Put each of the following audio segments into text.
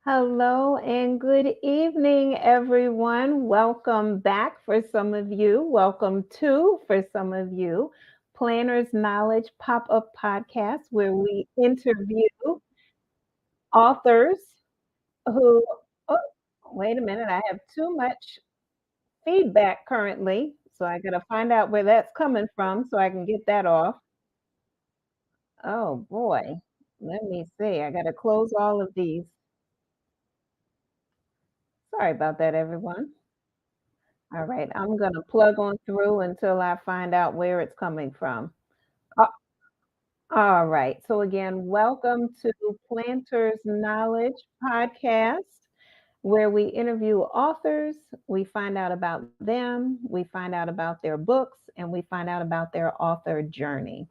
Hello and good evening, everyone. Welcome back for some of you. Welcome to, for some of you, Planners Knowledge Pop Up Podcast, where we interview authors who, oh, wait a minute, I have too much feedback currently. So I got to find out where that's coming from so I can get that off. Oh boy, let me see. I got to close all of these. Sorry about that, everyone. All right, I'm gonna plug on through until I find out where it's coming from. A all right, so again, welcome to Planters Knowledge Podcast, where we interview authors, we find out about them, we find out about their books, and we find out about their author journey.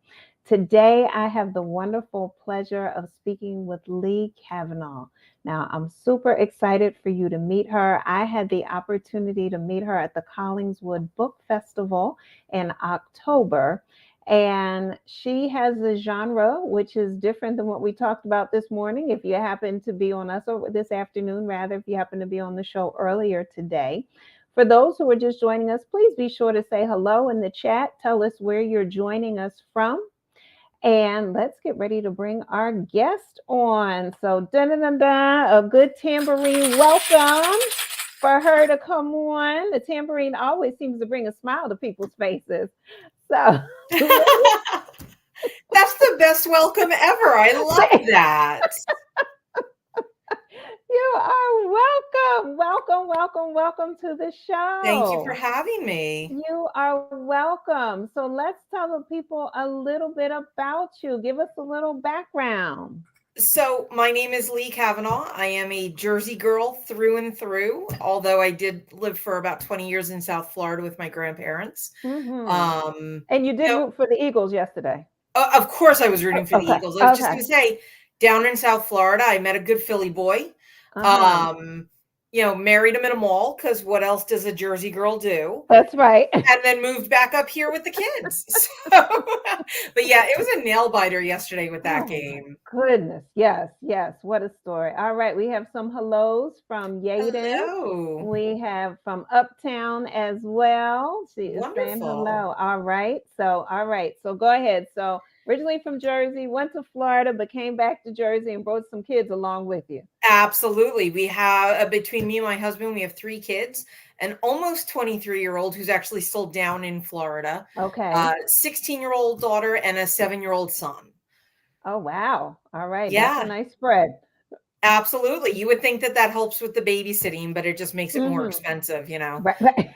Today, I have the wonderful pleasure of speaking with Leigh Cavanagh. Now, I'm super excited for you to meet her. I had the opportunity to meet her at the Collingswood Book Festival in October. And she has a genre which is different than what we talked about this morning. If you happen to be on us, or this afternoon, rather, if you happen to be on the show earlier today. For those who are just joining us, please be sure to say hello in the chat. Tell us where you're joining us from. And let's get ready to bring our guest on. So, a good tambourine welcome for her to come on. The tambourine always seems to bring a smile to people's faces. So, that's the best welcome ever. I love that. You are welcome. Welcome to the show. Thank you for having me. You are welcome. So let's tell the people a little bit about you. Give us a little background. So my name is Leigh Cavanagh. I am a Jersey girl through and through, although I did live for about 20 years in South Florida with my grandparents. Mm-hmm. And you did root for the Eagles yesterday. Of course I was rooting for the Eagles. I was just going to say, down in South Florida, I met a good Philly boy. Married him in a mall, because what else does a Jersey girl do? That's right. And then moved back up here with the kids. But yeah, it was a nail biter yesterday with that game. Goodness. Yes. What a story. All right. We have some hellos from Yaden. Hello. We have from Uptown as well. She is Wonderful. Saying hello. All right. So go ahead. So originally from Jersey, went to Florida, but came back to Jersey and brought some kids along with you. Absolutely. We have, between me and my husband, we have 3 kids, an almost 23-year-old who's actually still down in Florida. Okay. 16-year-old daughter and a 7-year-old son. Oh, wow. All right. Yeah. That's a nice spread. Absolutely. You would think that helps with the babysitting, but it just makes it more expensive, Right.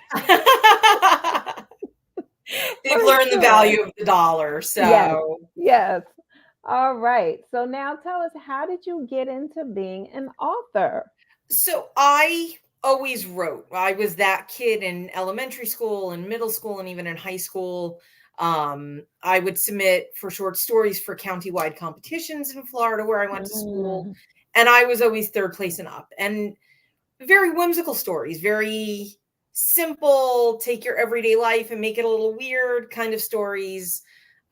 They've learned the value of the dollar. So yes. All right. So now tell us, how did you get into being an author? So I always wrote. I was that kid in elementary school and middle school and even in high school. I would submit for short stories for countywide competitions in Florida where I went to school. And I was always third place and up. And very whimsical stories, very simple, take your everyday life and make it a little weird kind of stories.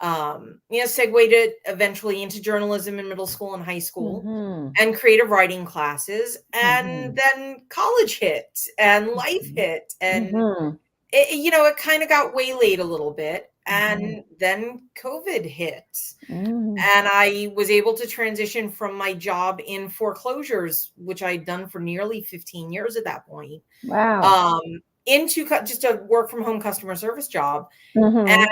Segued it eventually into journalism in middle school and high school and creative writing classes. And then college hit and life hit. And, it kind of got waylaid a little bit. And then COVID hit. And I was able to transition from my job in foreclosures, which I'd done for nearly 15 years at that point. Wow. Into just a work from home customer service job. And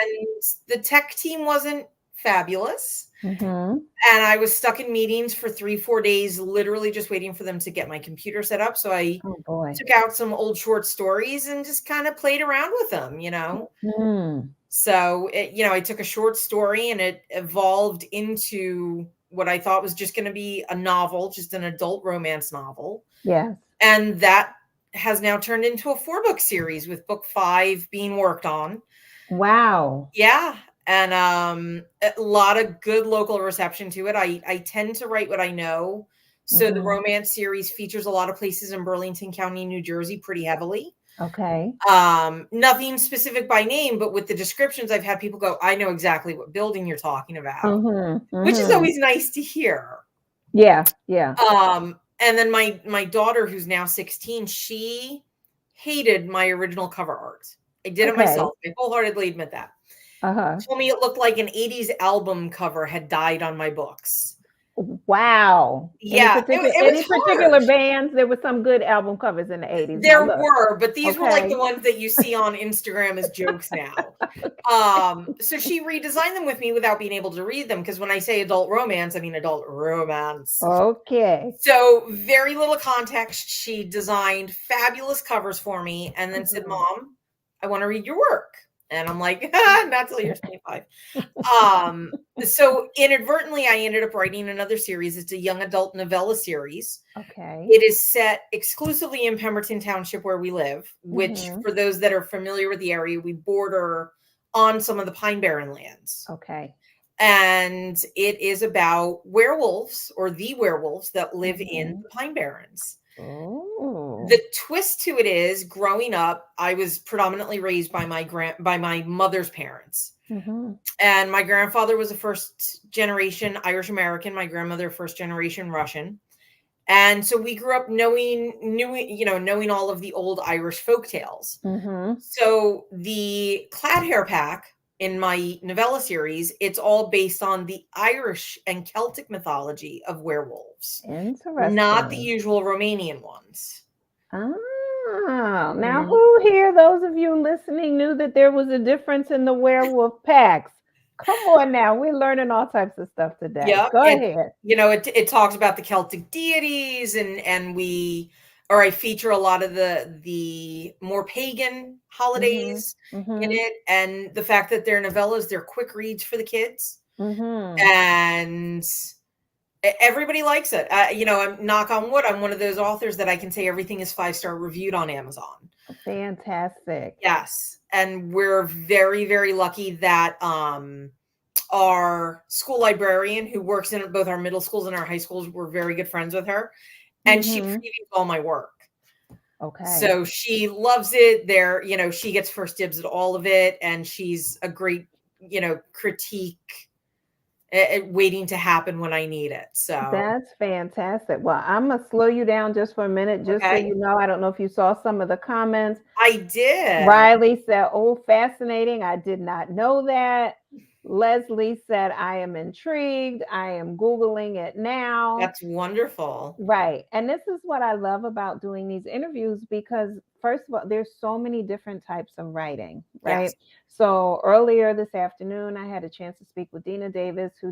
the tech team wasn't fabulous. And I was stuck in meetings for 3-4 days, literally just waiting for them to get my computer set up. So I took out some old short stories and just kind of played around with them, So, I took a short story and it evolved into what I thought was just going to be a novel, just an adult romance novel. Yes. And that has now turned into a 4-book series with book 5 being worked on. Wow. Yeah. And a lot of good local reception to it. I tend to write what I know. So the romance series features a lot of places in Burlington County, New Jersey, pretty heavily. Okay. Nothing specific by name, but with the descriptions, I've had people go, I know exactly what building you're talking about, which is always nice to hear. Yeah. And then my daughter, who's now 16, she hated my original cover art. I did it Okay. myself. I wholeheartedly admit that. Uh-huh. Told me it looked like an 80s album cover had died on my books. Wow. Any Yeah, particular it was any particular harsh. bands? There were some good album covers in the 80s. Now There look. were, but these were like Okay. the ones that you see on Instagram as jokes now. So she redesigned them with me without being able to read them, because when I say adult romance, I mean adult romance. Okay. So very little context. She designed fabulous covers for me and then said, Mhm. "Mom, I want to read your work." And I'm like, not till you're 25. So inadvertently, I ended up writing another series. It's a young adult novella series. Okay. It is set exclusively in Pemberton Township, where we live, which, Mhm. for those that are familiar with the area, we border on some of the Pine Barren lands. Okay. And it is about werewolves, or the werewolves that live in Mhm. the Pine Barrens. Oh. The twist to it is, growing up, I was predominantly raised by my mother's parents. Mhm. And my grandfather was a first generation Irish American, my grandmother first generation Russian. And so we grew up knowing all of the old Irish folk tales. Mhm. So the Cladhaire pack in my novella series, it's all based on the Irish and Celtic mythology of werewolves, not the Interesting. usual Romanian ones. Ah, now Mhm. who here, those of you listening, knew that there was a difference in the werewolf packs? Come on now, we're learning all types of stuff today. Yep, Go it ahead. it talks about the Celtic deities, and I feature a lot of the more pagan Mhm. holidays in Mhm. it, and the fact that they're novellas, they're quick reads for the kids, Mhm. and everybody likes it. I'm, knock on wood, I'm one of those authors that I can say everything is 5-star reviewed on Amazon. Fantastic. Yes, and we're very, very lucky that our school librarian, who works in both our middle schools and our high schools, we're very good friends with her, and she Mhm. previews all my work. Okay. So she loves it. She gets first dibs at all of it, and she's a great, critique, waiting to happen when I need it. So, That's fantastic. Well, I'm gonna slow you down just for a minute, just so okay, you know. I don't know if you saw some of the comments. I did. Riley said, "Oh, fascinating. I did not know that." Leslie said, "I am intrigued. I am Googling it now." That's wonderful. Right. And this is what I love about doing these interviews because, first of all, there's so many different types of writing, right? Yes. So earlier this afternoon, I had a chance to speak with Dina Davis, who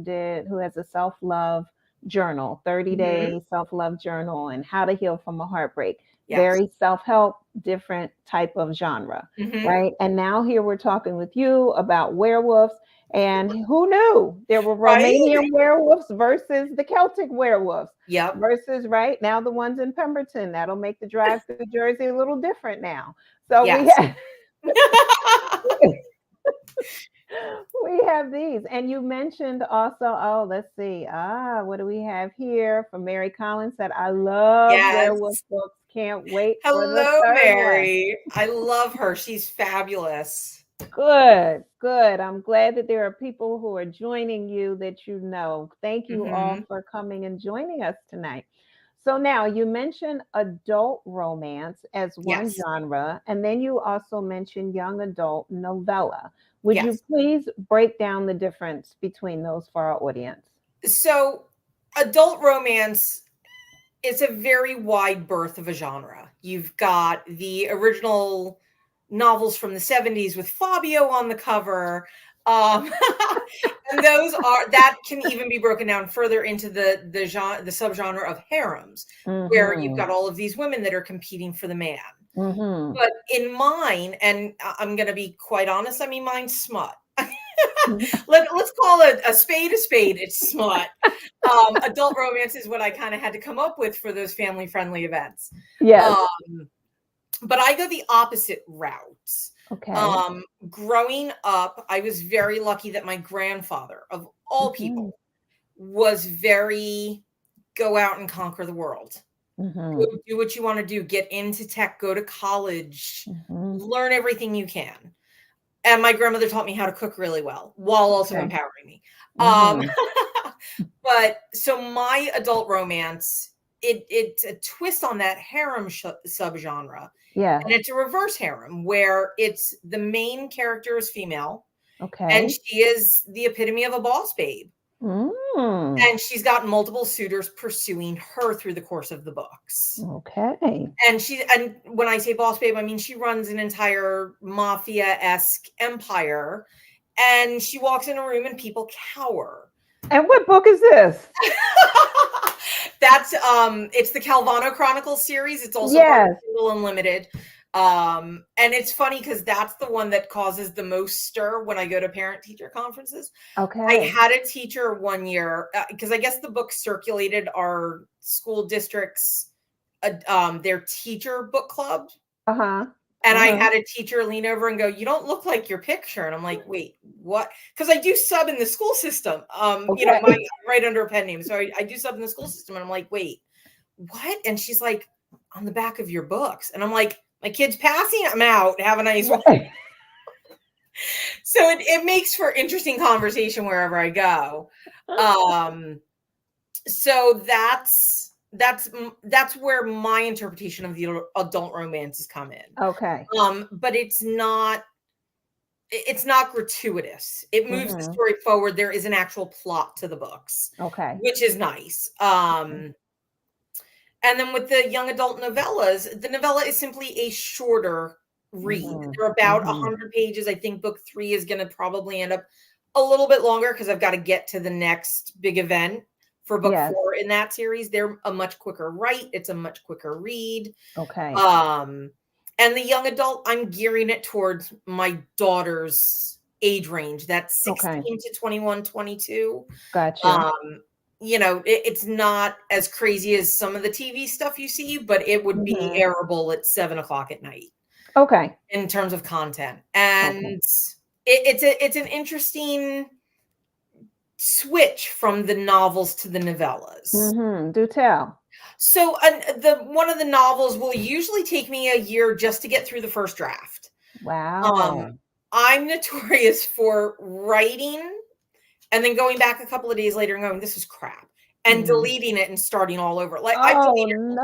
has a self-love journal, 30 Hmm. day self-love journal, and how to heal from a heartbreak. Yes. Very self-help, different type of genre, Hmm. right? And now here we're talking with you about werewolves. And who knew there were Right? Romanian werewolves versus the Celtic werewolves? Yep. Versus right now the ones in Pemberton. That'll make the drive through Jersey a little different now. So we Yes. have we have these. And you mentioned also, oh, let's see. What do we have here? From Mary Collins said, I love werewolf Yes. books. Can't wait for the Hello, third one. Mary. I love her. She's fabulous. Good, good. I'm glad that there are people who are joining you that you know. Thank you all Hmm. for coming and joining us tonight. So now you mentioned adult romance as one Yes. genre, and then you also mentioned young adult novella. Would you Yes. please break down the difference between those for our audience? So, adult romance is a very wide berth of a genre. You've got the original novels from the 70s with Fabio on the cover. Um, and that can even be broken down further into the subgenre of harems, where you've Mm-hmm. got all of these women that are competing for the man. Mm-hmm. But in mine, and I'm going to be quite honest, I mean, mine's smut. Let's call it a spade a spade. It's smut. Adult romance is what I kind of had to come up with for those family friendly events. Yes. Um, but I go the opposite route. Okay. Growing up, I was very lucky that my grandfather, of all Mm-hmm. people, was very go out and conquer the world. Go Mm-hmm. do what you want to do. Get into tech. Go to college. Mm-hmm. Learn everything you can. And my grandmother taught me how to cook really well while also Okay. empowering me. Um, Mm-hmm. but so my adult romance it's a twist on that harem subgenre. Yeah. And it's a reverse harem where it's the main character is female. Okay. And she is the epitome of a boss babe. And she's got multiple suitors pursuing her through the course of the books. Okay. And when I say boss babe, I mean she runs an entire mafia-esque empire, and she walks in a room and people cower. And what book is this? That's it's the Calvano Chronicles series. It's also part of Kindle Unlimited. And it's funny because that's the one that causes the most stir when I go to parent-teacher conferences. Okay. I had a teacher one year because I guess the book circulated our school district's their teacher book club. And I had a teacher lean over and go, "You don't look like your picture." And I'm like, "Wait, what?" Because I do sub in the school system. You know, I'm right under a pen name, so I do sub in the school system. And I'm like, "Wait, what?" And she's like, "On the back of your books." And I'm like, "My kid's passing. I'm out. Have a nice one." So it makes for interesting conversation wherever I go. So that's where my interpretation of the adult romances come in. Okay. But it's not gratuitous. It moves the story forward. There is an actual plot to the books. Okay. Which is nice. And then with the young adult novellas, the novella is simply a shorter read. They're about 100 pages. I think book 3 is going to probably end up a little bit longer because I've got to get to the next big event for book 4 in that series. They're a much quicker write. It's a much quicker read. Okay. And the young adult, I'm gearing it towards my daughter's age range. That's 16 to 21, 22. Gotcha. You know, it's not as crazy as some of the TV stuff you see, but it would be airable at 7 o'clock at night. Okay. In terms of content. And it's an interesting switch from the novels to the novellas. Do tell. So one of the novels will usually take me a year just to get through the first draft. Wow. I'm notorious for writing and then going back a couple of days later and going, "This is crap," and deleting it and starting all over. Like I deleted it.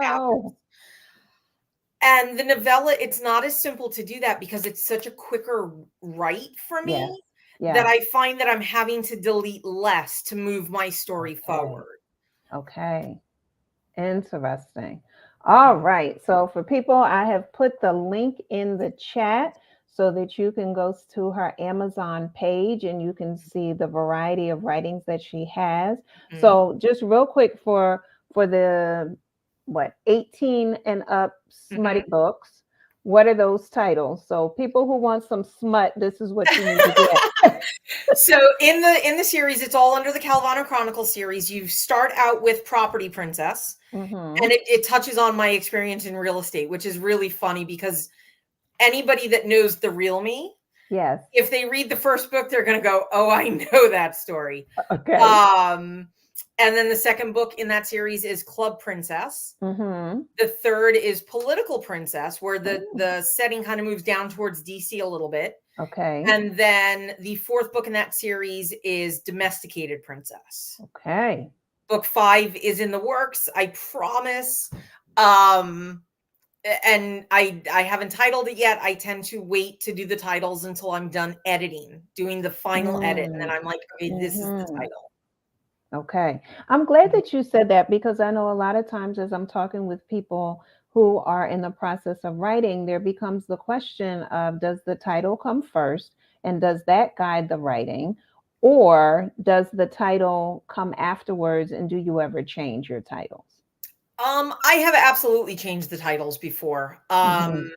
And the novella, it's not as simple to do that because it's such a quicker write for me that I find that I'm having to delete less to move my story forward. Okay. Interesting. All right. So for people, I have put the link in the chat so that you can go to her Amazon page and you can see the variety of writings that she has. So just real quick for the 18 and up smutty books, what are those titles? So people who want some smut, this is what you need to get. So in the series, it's all under the Calvano Chronicles series. You start out with Property Princess, and it touches on my experience in real estate, which is really funny because anybody that knows the real me, if they read the first book, they're going to go, "Oh, I know that story." Okay. And then the second book in that series is Club Princess. The third is Political Princess, where the setting kind of moves down towards DC a little bit. Okay. And then the fourth book in that series is Domesticated Princess. Okay. Book 5 is in the works, I promise. And I haven't titled it yet. I tend to wait to do the titles until I'm done doing the final edit. And then I'm like, okay, this is the title. Okay. I'm glad that you said that because I know a lot of times as I'm talking with people who are in the process of writing, there becomes the question of, does the title come first and does that guide the writing? Or does the title come afterwards and do you ever change your titles? I have absolutely changed the titles before. A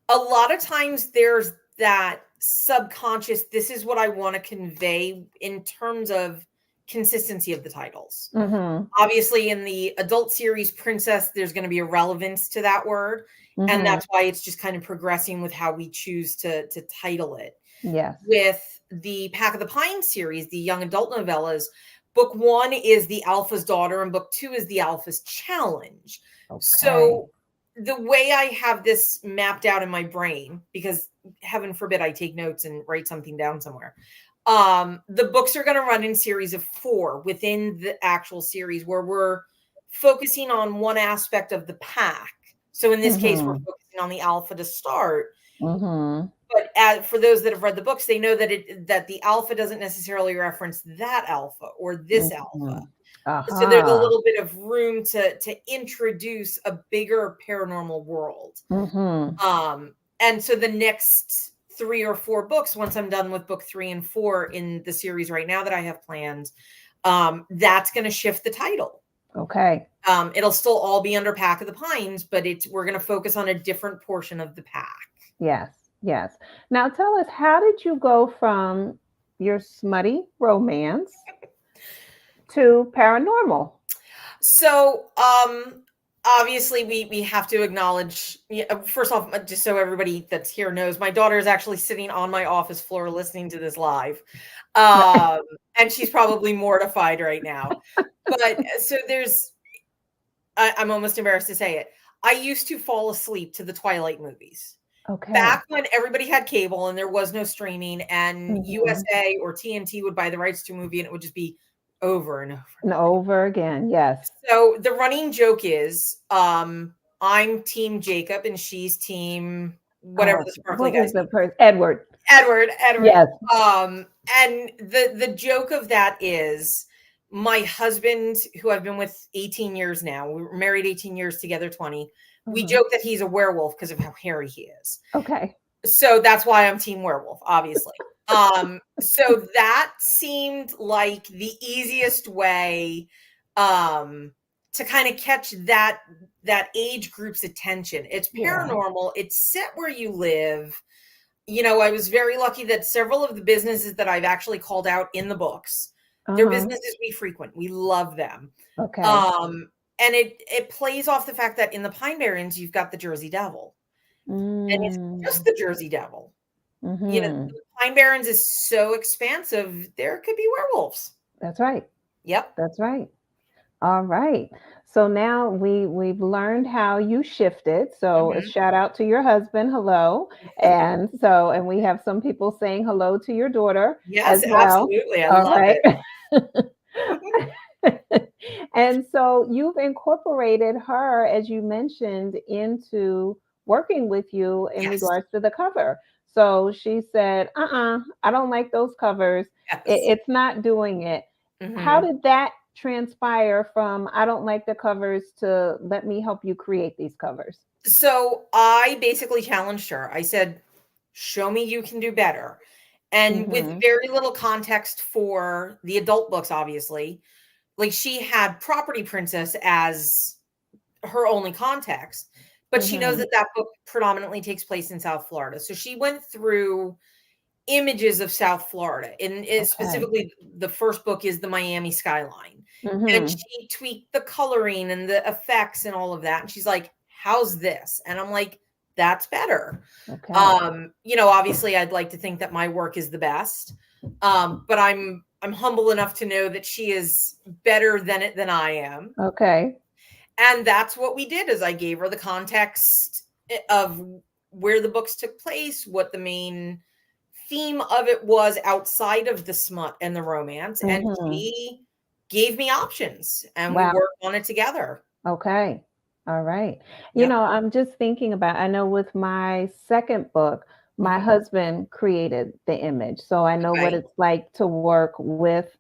lot of times there's that subconscious, this is what I want to convey in terms of consistency of the titles. Obviously in the adult series Princess, there's going to be a relevance to that word. And that's why it's just kind of progressing with how we choose to title it. With the Pack of the Pine series, the young adult novellas, book 1 is the Alpha's Daughter and book 2 is the Alpha's Challenge. So the way I have this mapped out in my brain, because heaven forbid I take notes and write something down somewhere. The books are going to run in series of 4 within the actual series where we're focusing on one aspect of the pack. So in this case, we're Mhm. focusing on the alpha to start. Mhm. But for those that have read the books, they know that the alpha doesn't necessarily reference that alpha or this alpha. Mhm. So there's a Aha. little bit of room to introduce a bigger paranormal world. Mhm. And so the next 3 or 4 books, once I'm done with book 3 and 4 in the series right now that I have planned, that's going to shift the title. Okay. It'll still all be under Pack of the Pines, but we're going to focus on a different portion of the pack. Yes. Yes. Now tell us, how did you go from your smutty romance to paranormal? So, obviously we have to acknowledge, first off, just so everybody that's here knows, my daughter is actually sitting on my office floor listening to this live. Um, and she's probably mortified right now. But so I'm almost embarrassed to say it. I used to fall asleep to the Twilight movies. Okay. Back when everybody had cable and there was no streaming, and Mhm. USA or TNT would buy the rights to a movie and it would just be over and over. And over again. Yes. So the running joke is, I'm team Jacob and she's team whatever the sparkly What guy's was name the is. first? Edward. Edward. Yes. And the joke of that is my husband, who I've been with 18 years now, we were married 18 years together, 20. We Mhm. joke that he's a werewolf because of how hairy he is. Okay. So that's why I'm team werewolf, obviously. So that seemed like the easiest way to kind of catch that age group's attention. It's Yeah. paranormal, it's set where you live. I was very lucky that several of the businesses that I've actually called out in the books, they're Uh-huh. businesses we frequent. We love them. Okay. And it plays off the fact that in the Pine Barrens, you've got the Jersey Devil. And it's just Mm. the Jersey Devil. Mhm. The Pine Barrens is so expansive, there could be werewolves. That's right. Yep. That's right. All right. So now we've learned how you shifted. So a Mhm. shout out to your husband, hello. And we have some people saying hello to your daughter as Yes, well. absolutely. I All love right. it. And so you've incorporated her, as you mentioned, into working with you in Yes. regards to the cover. So she said, I don't like those covers. Yes. It's not doing it. How Mhm. did that transpire from I don't like the covers to let me help you create these covers? So I basically challenged her. I said, "Show me you can do better." And with Mhm. very little context for the adult books, obviously, like she had Property Princess as her only context, but she knows Mhm. that that book predominantly takes place in South Florida. So she went through images of South Florida, and Okay. specifically the first book is the Miami skyline. And Mhm. she tweaked the coloring and the effects and all of that. And she's like, "How's this?" And I'm like, "That's better." Okay. Obviously I'd like to think that my work is the best. But I'm humble enough to know that she is better than it than I am. Okay. And that's what we did is I gave her the context of where the books took place, what the main theme of it was outside of the smut and the romance, and Mhm. she gave me options and we Wow. worked on it together. Okay. All right. Yep. I'm just thinking about, I know with my second book, my Mhm. husband created the image. So I know what Okay. it's like to work with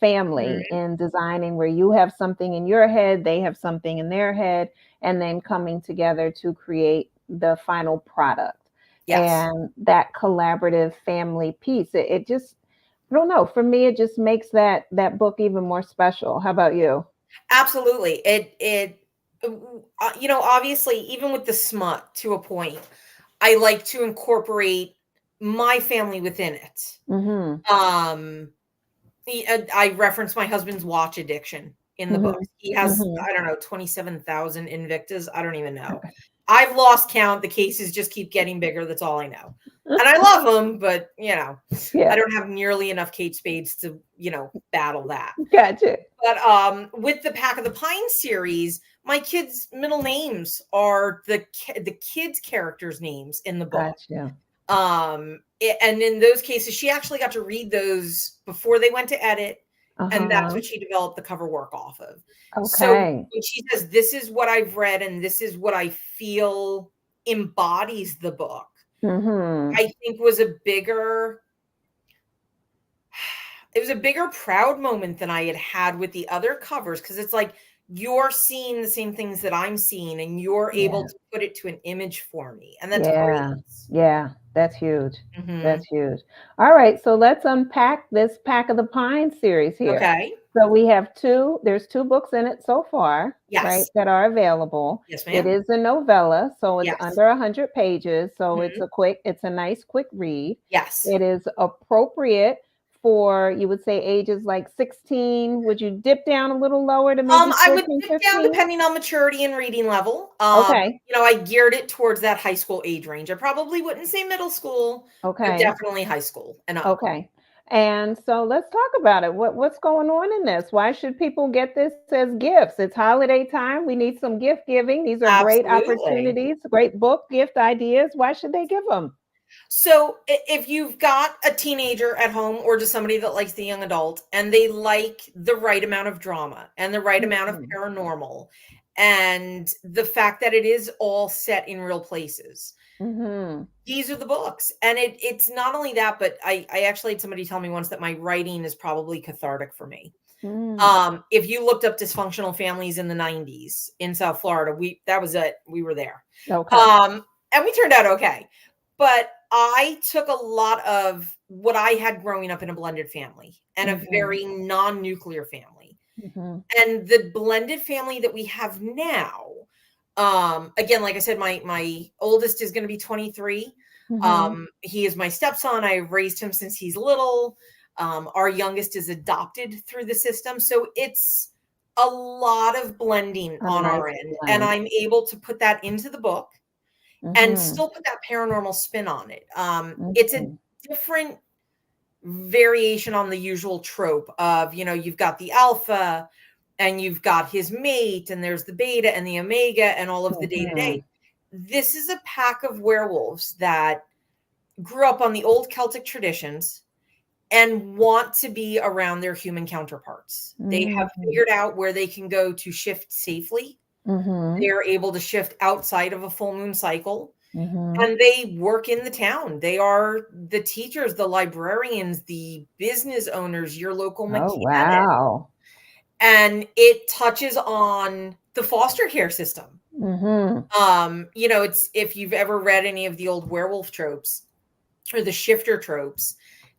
family Mhm. in designing where you have something in your head, they have something in their head, and then coming together to create the final product. Yes. And that collaborative family piece, it just, I don't know, for me, it just makes that book even more special. How about you? Absolutely. Obviously, even with the smut to a point, I like to incorporate my family within it. Mhm. Um, I reference my husband's watch addiction in the Mhm. books. He has, Mhm. I don't know, 27,000 Invictas. I don't even know. I've lost count. The cases just keep getting bigger. That's all I know. And I love them, but I Yeah, don't have nearly enough Kate Spades to, battle that. gotcha. But with the Pack of the Pine series, my kids' middle names are the kids' characters' names in the book. Gotcha. And in those cases, she actually got to read those before they went to edit And that's Uh-huh. what she developed the cover work off of. So Okay. when she says, this is what I've read and this is what I feel embodies the book, Mhm. I think was a bigger it was a bigger proud moment than I had had with the other covers, because it's like you're seeing the same things that I'm seeing and you're able Yeah. to put it to an image for me. And that's Yeah. great. Yeah. That's huge. Mhm. That's huge. All right, so let's unpack this Pack of the Pine series here. Okay. So we have there's 2 books in it so far, right, Yes. that are available. Yes, It ma'am. is a novella, so it's Yes. under 100 pages, so Mhm. it's a nice quick read. Yes. It is appropriate for, you would say, ages like 16. Would you dip down a little lower to maybe I would 14, dip down 15? depending on maturity and reading level. Okay. I geared it towards that high school age range. I probably wouldn't say middle school, but Okay. definitely high school and up. Okay. And so let's talk about it. What's going on in this? Why should people get this as gifts? It's holiday time. We need some gift giving. These are great Absolutely. opportunities, great book gift ideas. Why should they give them? So if you've got a teenager at home or just somebody that likes the young adult and they like the right amount of drama and the right amount of Mhm. paranormal and the fact that it is all set in real places, Mhm. these are the books. And it's not only that, but I actually had somebody tell me once that my writing is probably cathartic for me. Mm. If you looked up dysfunctional families in the 90s in South Florida, that was it. We were there. Okay. And we turned out okay. But I took a lot of what I had growing up in a blended family and a Mhm. very non-nuclear family. Mhm. And the blended family that we have now, again, like I said, my oldest is going to be 23. Mhm. He is my stepson. I raised him since he's little. Our youngest is adopted through the system. So it's a lot of blending A on nice our end. And blend. I'm able to put that into the book and Mhm. still put that paranormal spin on it. It's a Mhm. different variation on the usual trope of, you've got the alpha and you've got his mate and there's the beta and the omega and all of the day to day. Mhm. This is a pack of werewolves that grew up on the old Celtic traditions and want to be around their human counterparts. They have Mhm. figured out where they can go to shift safely. Mhm. They're able to shift outside of a full moon cycle. Mhm. And they work in the town. They are the teachers, the librarians, the business owners, your local Oh, mechanic. wow. And it touches on the foster care system. Mhm. It's if you've ever read any of the old werewolf tropes or the shifter tropes,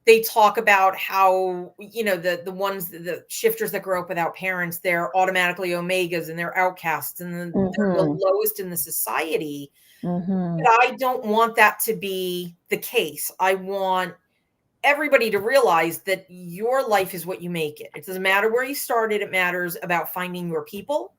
they talk about how, the ones, the shifters that grow up without parents, they're automatically omegas and they're outcasts and they're the Mhm. lowest in the society. But Mhm. I don't want that to be the case. I want everybody to realize that your life is what you make it. It doesn't matter where you started. It matters about finding your people.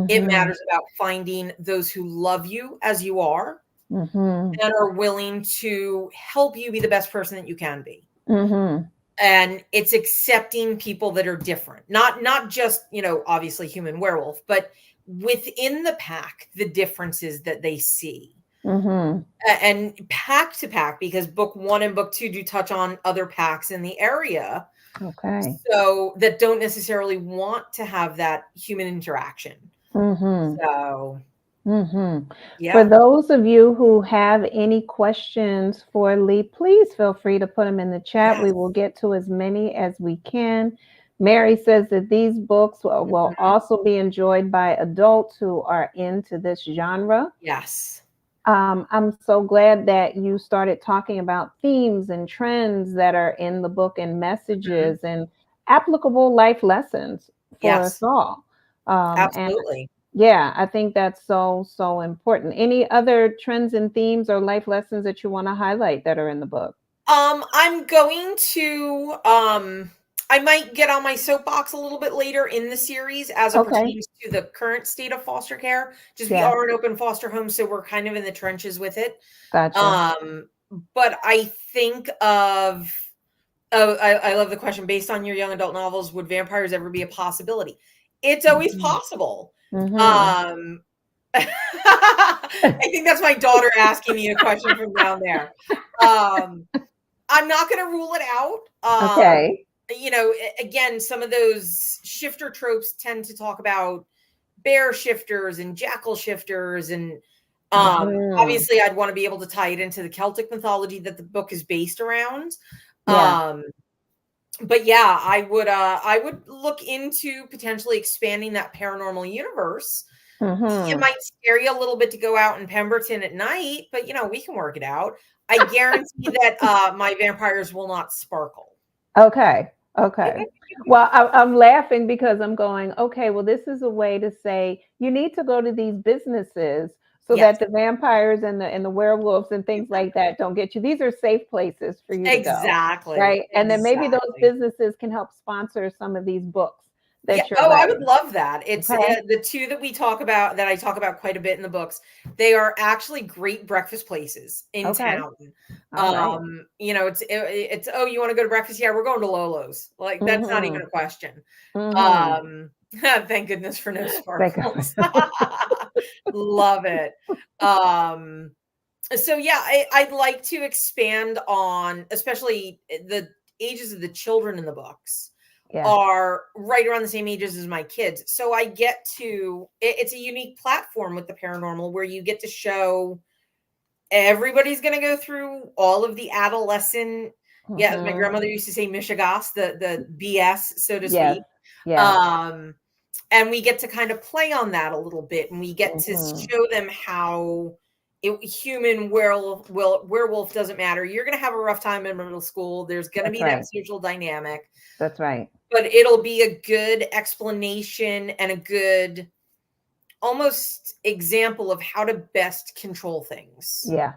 It Mhm. matters about finding those who love you as you are Mhm. and are willing to help you be the best person that you can be. Mhm. And it's accepting people that are different. Not just, obviously human werewolf, but within the pack, the differences that they see. Mhm. And pack to pack, because book 1 and book 2 do touch on other packs in the area, Okay. so that don't necessarily want to have that human interaction. Mhm. So, Mhm. For yeah. those of you who have any questions for Leigh, please feel free to put them in the chat. We Yes. will get to as many as we can. Mary says that these books will Mhm. also be enjoyed by adults who are into this genre. Yes. I'm so glad that you started talking about themes and trends that are in the book and Mhm. messages and applicable life lessons for us Yes. all. And Absolutely. yeah, I think that's so, so important. Any other trends and themes or life lessons that you want to highlight that are in the book? I'm going to I might get on my soapbox a little bit later in the series as it Okay. pertains to the current state of foster care. Just we Yes. are an open foster home, so we're kind of in the trenches with it. Gotcha. Um, but I think of I love the question. Based on your young adult novels, would vampires ever be a possibility? It's always Mhm. possible. Mhm. Um, I think that's my daughter asking me a question from down there. Um, I'm not going to rule it out. Okay. you know, again, some of those shifter tropes tend to talk about bear shifters and jackal shifters, and Mhm. obviously I'd want to be able to tie it into the Celtic mythology that the book is based around. Yeah. But yeah, I would look into potentially expanding that paranormal universe. It Mhm. might scare you a little bit to go out in Pemberton at night, but you know, we can work it out. I guarantee that my vampires will not sparkle. Okay. Okay. Well, I'm laughing because I'm going, okay, well, this is a way to say you need to go to these businesses so Yes, that the vampires and the werewolves and things like that don't get you. These are safe places for you to go, exactly. right? And then maybe those Exactly. businesses can help sponsor some of these books Yeah. that you're Oh, I would writing. love that. It's Okay. the two that we talk about, that I talk about quite a bit in the books. They are actually great breakfast places in Okay. town. All right. You know, it's oh, you want to go to breakfast? Yeah, we're going to Lolo's. Like that's not even Mhm. a question. Mhm. Um, thank goodness for no Thank sparkles. God. Love it. Um, so yeah, I'd like to expand on, especially the ages of the children in the books Yes. are right around the same ages as my kids. So I get to, it's a unique platform with the paranormal where you get to show everybody's going to go through all of the adolescent, yeah, as my Mhm. grandmother used to say, mishigas, the BS, so to Yes. speak. Yes. Um, and we get to kind of play on that a little bit, and we get to Mhm. show them how human werewolf doesn't matter. You're going to have a rough time in middle school. There's going to That's be that right. social dynamic, That's right. but it'll be a good explanation and a good almost example of how to best control things. Yeah.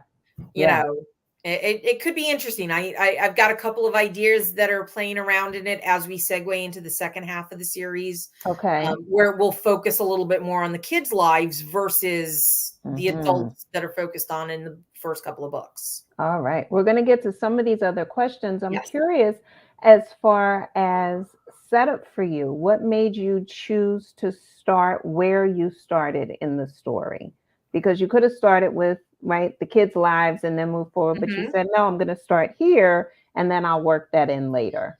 You Yeah. know, it could be interesting. I've got a couple of ideas that are playing around in it as we segue into the second half of the series, Okay. where we'll focus a little bit more on the kids' lives versus the Mhm. adults that are focused on in the first couple of books. All right. We're going to get to some of these other questions. I'm Yes. curious as far as setup for you. What made you choose to start where you started in the story? Because you could have started with, right, the kids' lives and then move forward, but you Mhm. said, no, I'm going to start here and then I'll work that in later.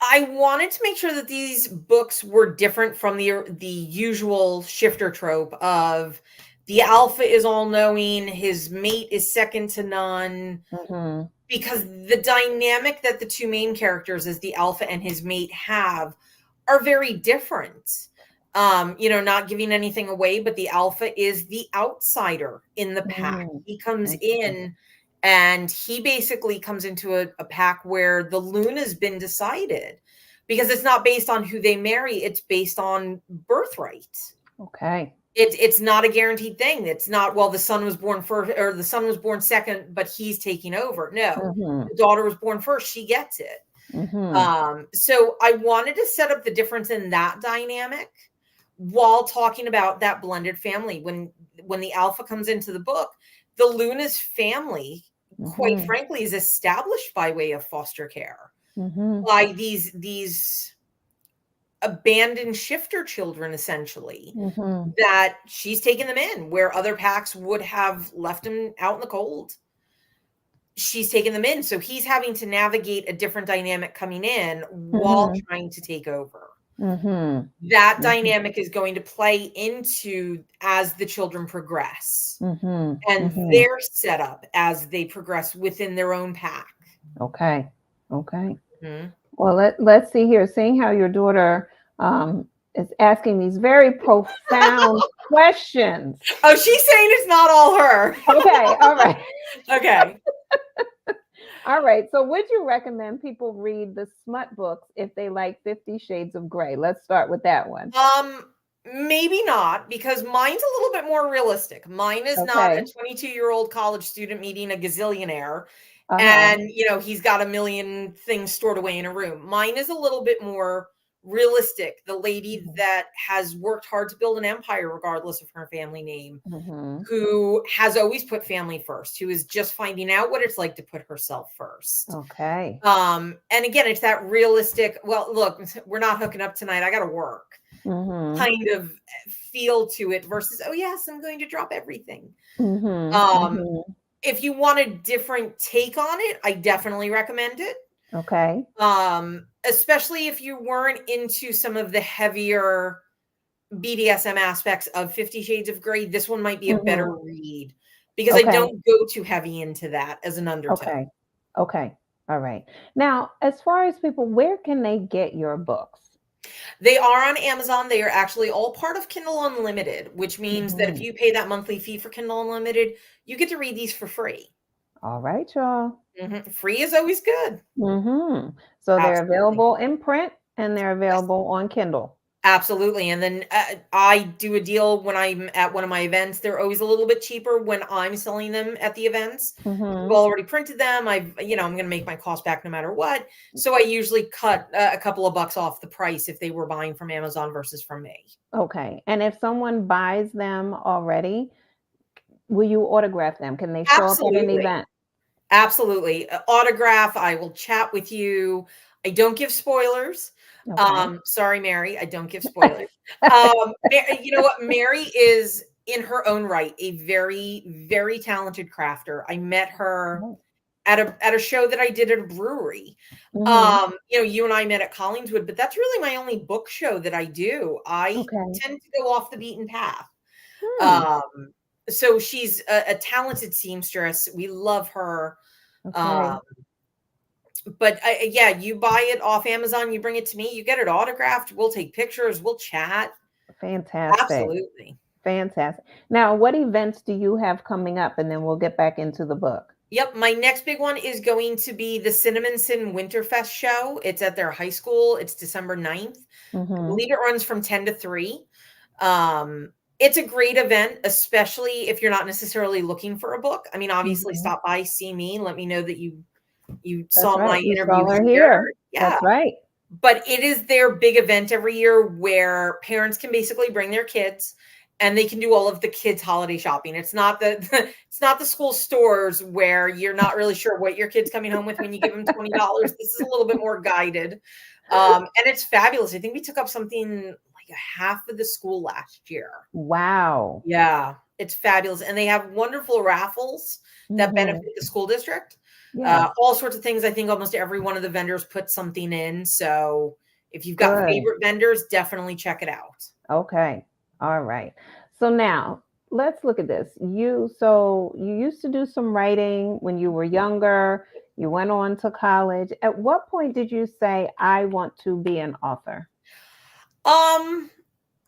I wanted to make sure that these books were different from the usual shifter trope of the alpha is all knowing, his mate is second to none, Mhm. because the dynamic that the two main characters as the alpha and his mate have are very different. You know, not giving anything away, but the alpha is the outsider in the pack. Mhm. He comes Mhm. in and he basically comes into a pack where the loon has been decided, because it's not based on who they marry, it's based on birthright. Okay. It's not a guaranteed thing. It's not, well, the son was born first or the son was born second, but he's taking over. No, Mhm. the daughter was born first. She gets it. Mhm. So I wanted to set up the difference in that dynamic while talking about that blended family. When the alpha comes into the book, the Luna's family, quite Mhm. frankly, is established by way of foster care Mhm. by these abandoned shifter children, essentially, Mhm. that she's taken them in where other packs would have left them out in the cold. She's taken them in. So he's having to navigate a different dynamic coming in while Mhm. trying to take over. Mhm. That Mhm. dynamic is going to play into as the children progress Mhm. and Mhm. their setup as they progress within their own pack. Okay. Okay. Mhm. Well, let's see here. Seeing how your daughter is asking these very profound questions. Oh, she's saying it's not all her. Okay. All right. Okay. All right. So, would you recommend people read the smut books if they like 50 Shades of Grey? Let's start with that one. Maybe not, because mine's a little bit more realistic. Mine is not a Okay. 22-year-old college student meeting a gazillionaire Uh huh. and, you know, he's got a million things stored away in a room. Mine is a little bit more realistic. The lady that has worked hard to build an empire regardless of her family name, Mm-hmm. who has always put family first, who is just finding out what it's like to put herself first. Okay. And again, it's that realistic, well, look, we're not hooking up tonight. I got to work Mm-hmm. kind of feel to it versus, oh yes, I'm going to drop everything. Mm-hmm. Um, Mm-hmm. if you want a different take on it, I definitely recommend it. Okay. especially if you weren't into some of the heavier BDSM aspects of 50 Shades of Grey, this one might be a better read because I Okay. don't go too heavy into that as an undertone. Okay. Okay. All right. Now, as far as people, where can they get your books? They are on Amazon. They are actually all part of Kindle Unlimited, which means that if Mhm. you pay that monthly fee for Kindle Unlimited, you get to read these for free. All right, y'all. Free is always good. So they're Absolutely. available in print and they're Yes. available on Kindle. Absolutely. And then I do a deal when I'm at one of my events. They're always a little bit cheaper when I'm selling them at the events. I've Mhm. already printed them. I'm going to make my cost back no matter what. So I usually cut a couple of bucks off the price if they were buying from Amazon versus from me. Okay. And if someone buys them already, will you autograph them? Can they show up at an Absolutely. event? Absolutely. Autograph. I will chat with you. I don't give spoilers. Okay. Sorry, Mary. I don't give spoilers. You know what? Mary is in her own right a very, very talented crafter. I met her Oh. at a show that I did at a brewery. Mhm. You and I met at Collingswood, but that's really my only book show that I do. I Okay. tend to go off the beaten path. Hmm. Um, so she's a talented seamstress. We love her. Okay. Um, but yeah, you buy it off Amazon, you bring it to me, you get it autographed. We'll take pictures, we'll chat. Fantastic. Absolutely. Fantastic. Now, what events do you have coming up? And then we'll get back into the book. Yep, my next big one is going to be the Cinnamon Sin Winterfest show. It's at their high school. It's December 9th. I Mhm. believe it runs from 10 to 3. It's a great event, especially if you're not necessarily looking for a book. I mean, obviously Mhm. stop by, see me, let me know that you That's saw right. my You interview saw her here. here. Yeah. That's right. But it is their big event every year where parents can basically bring their kids and they can do all of the kids holiday shopping. It's not the it's not the school stores where you're not really sure what your kid's coming home with when you give them $20. This is a little bit more guided. And it's fabulous. I think we took up something like a half of the school last year. Wow. Yeah, it's fabulous. And they have wonderful raffles that benefit Mhm. the school district. Yes. All sorts of things. I think almost every one of the vendors put something in. So if you've got Good. favorite vendors, definitely check it out. Okay. All right. So now let's look at this. You used to do some writing when you were younger. You went on to college. At what point did you say, I want to be an author? Um,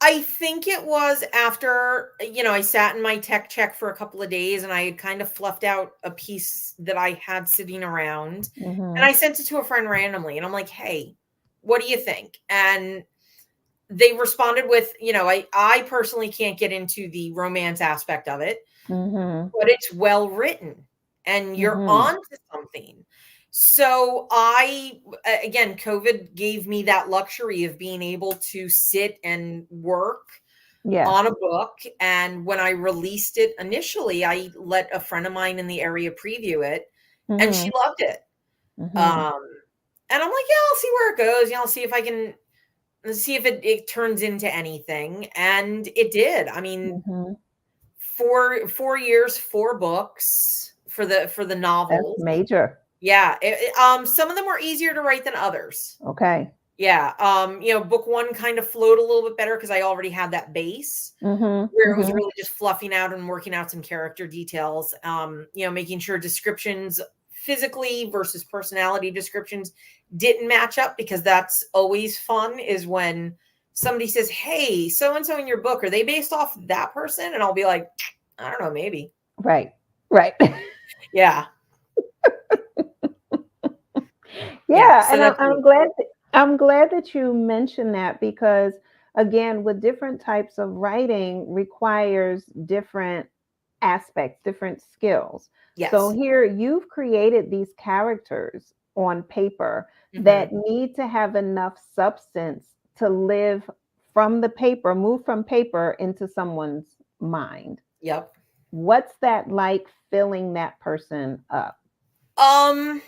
I think it was after, I sat in my tech check for a couple of days and I had kind of fluffed out a piece that I had sitting around and I Mhm. sent it to a friend randomly and I'm like, hey, what do you think? And they responded with, I personally can't get into the romance aspect of it, Mhm. but it's well written and you're Mhm. on to something. So again, COVID gave me that luxury of being able to sit and work Yes. on a book. And when I released it initially, I let a friend of mine in the area preview it and she Mhm. loved it. Mhm. Um, and I'm like, yeah, I'll see where it goes. I'll see if I can see if it turns into anything. And it did. I mean, Mhm. 4 years, 4 books for the That's novels. major. Yeah. Some of them were easier to write than others. Okay. Yeah. Book one kind of flowed a little bit better because I already had that base Mhm. where it was Mhm. really just fluffing out and working out some character details. Making sure descriptions physically versus personality descriptions didn't match up because that's always fun is when somebody says, hey, so and so in your book, are they based off that person? And I'll be like, I don't know, maybe. Right. Right. Yeah. Yeah. Yeah, So and that's I'm glad that you mentioned that because again, with different types of writing requires different aspects, different skills. So yes. here you've created these characters on paper Hmm. that need to have enough substance to live from the paper, move from paper into someone's mind. Yep. What's that like filling that person up? Um,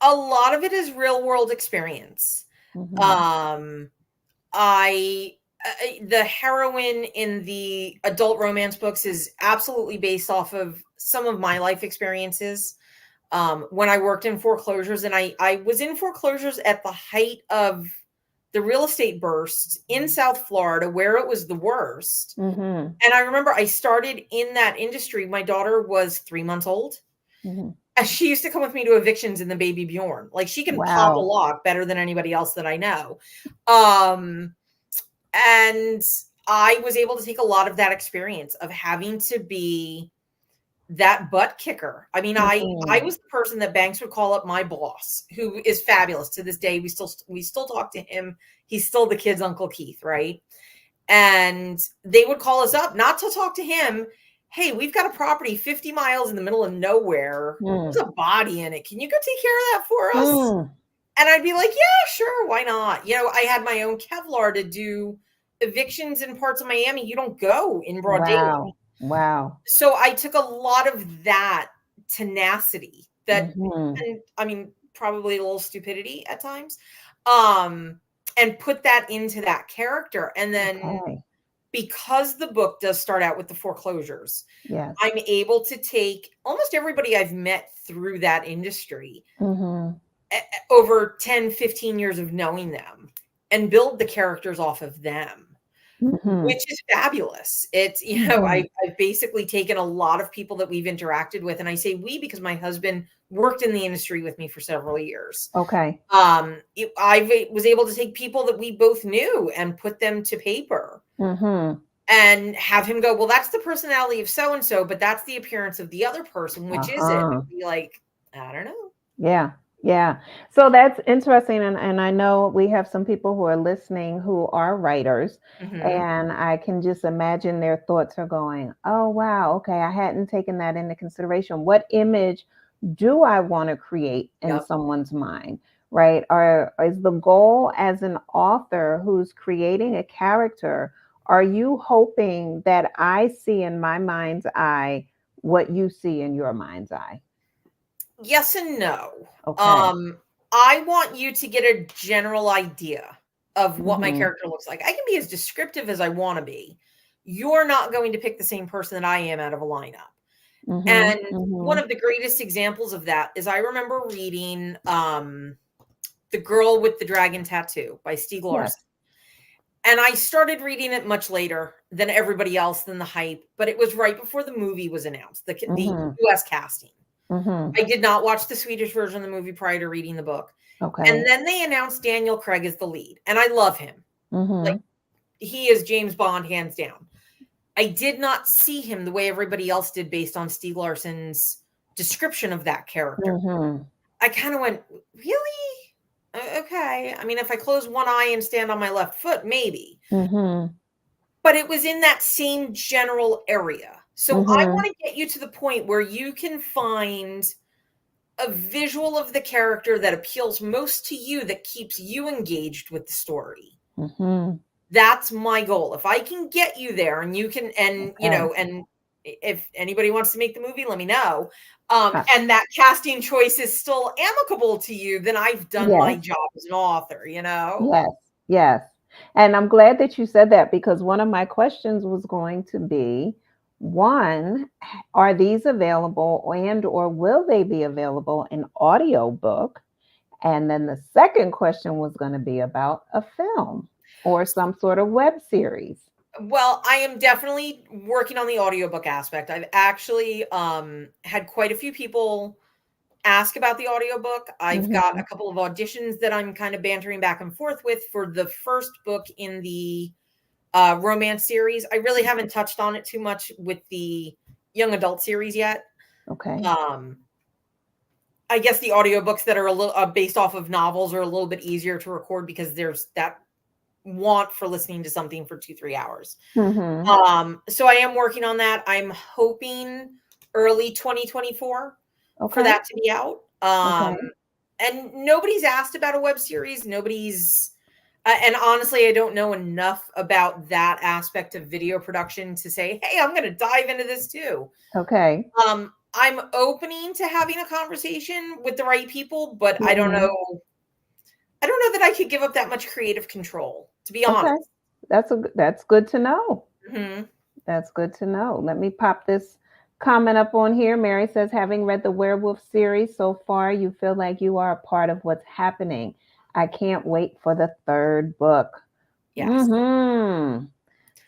a lot of it is real world experience. Mhm. Um, I the heroine in the adult romance books is absolutely based off of some of my life experiences. when I worked in foreclosures, and I was in foreclosures at the height of the real estate burst in South Florida, where it was the worst. Mm-hmm. And I remember I started in that industry. My daughter was 3 months old. Mm-hmm. And she used to come with me to evictions in the baby Bjorn. Like, she can pop a Wow. lock better than anybody else that I know. And I was able to take a lot of that experience of having to be that butt kicker. I mean, I Mm-hmm. was the person that banks would call up my boss, who is fabulous to this day. We still talk to him. He's still the kid's Uncle Keith, right? And they would call us up, not to talk to him. Hey, we've got a property 50 miles in the middle of nowhere. Mm. There's a body in it. Can you go take care of that for us? Mm. And I'd be like, yeah, sure, why not? You know, I had my own Kevlar to do evictions in parts of Miami. You don't go in broad daylight. Wow. So I took a lot of that tenacity that, Mm-hmm. and I mean, probably a little stupidity at times, and put that into that character. And then Okay. because the book does start out with the foreclosures, Yes. I'm able to take almost everybody I've met through that industry Mm-hmm. over 10, 15 years of knowing them and build the characters off of them. Mm-hmm. Which is fabulous. It's, you know, Mm-hmm. I've basically taken a lot of people that we've interacted with, and I say we because my husband worked in the industry with me for several years. Okay. I was able to take people that we both knew and put them to paper Mm-hmm. and have him go, well, that's the personality of so and so, but that's the appearance of the other person. Which is it? Uh-huh. And be like, I don't know. Yeah. Yeah. So that's interesting. And I know we have some people who are listening who are writers, Mm-hmm. and I can just imagine their thoughts are going, oh, wow. Okay. I hadn't taken that into consideration. What image do I want to create in Yep. someone's mind? Right. Or is the goal as an author who's creating a character, are you hoping that I see in my mind's eye what you see in your mind's eye? Yes and no. Okay. I want you to get a general idea of what my Mhm. character looks like. I can be as descriptive as I want to be. You're not going to pick the same person that I am out of a lineup. Mhm. And one Mhm. of the greatest examples of that is I remember reading The Girl with the Dragon Tattoo by Stieg Yes. Larsson. And I started reading it much later than everybody else than the hype, but it was right before the movie was announced, the Mhm. US casting. Mhm. I did not watch the Swedish version of the movie prior to reading the book. And Okay. then they announced Daniel Craig as the lead. And I love him. Like, Mhm. he is James Bond, hands down. I did not see him the way everybody else did based on Stieg Larsson's description of that character. Mhm. I kind of went, really? Okay. I mean, if I close one eye and stand on my left foot, maybe. Mhm. But it was in that same general area. So I want Mhm. to get you to the point where you can find a visual of the character that appeals most to you, that keeps you engaged with the story. Mhm. That's my goal. If I can get you there, and you can, and you Okay. know, and if anybody wants to make the movie, let me know. Uh, And that casting choice is still amicable to you, then I've done my yes. job as an author, you know? Yes. Yes. And I'm glad that you said that, because one of my questions was going to be, one, are these available, and or will they be available in audiobook? And then the second question was going to be about a film or some sort of web series. Well, I am definitely working on the audiobook aspect. I've actually had quite a few people ask about the audiobook. I've got Mhm. a couple of auditions that I'm kind of bantering back and forth with for the first book in the romance series. I really haven't touched on it too much with the young adult series yet. Okay. Um, I guess the audiobooks that are a little based off of novels are a little bit easier to record because there's that want for listening to something for 2-3 hours. Mhm. So I am working on that. I'm hoping early 2024 for Okay. that to be out. Okay. And nobody's asked about a web series. Nobody's, and honestly, I don't know enough about that aspect of video production to say, hey, I'm going to dive into this too. Okay. I'm opening to having a conversation with the right people, but I don't Mhm. know. I don't know that I could give up that much creative control, to be Okay. honest. That's good to know. Mhm. That's good to know. Let me pop this Comment up on here. Mary says, having read the werewolf series so far, you feel like you are a part of what's happening. I can't wait for the third book. Yes.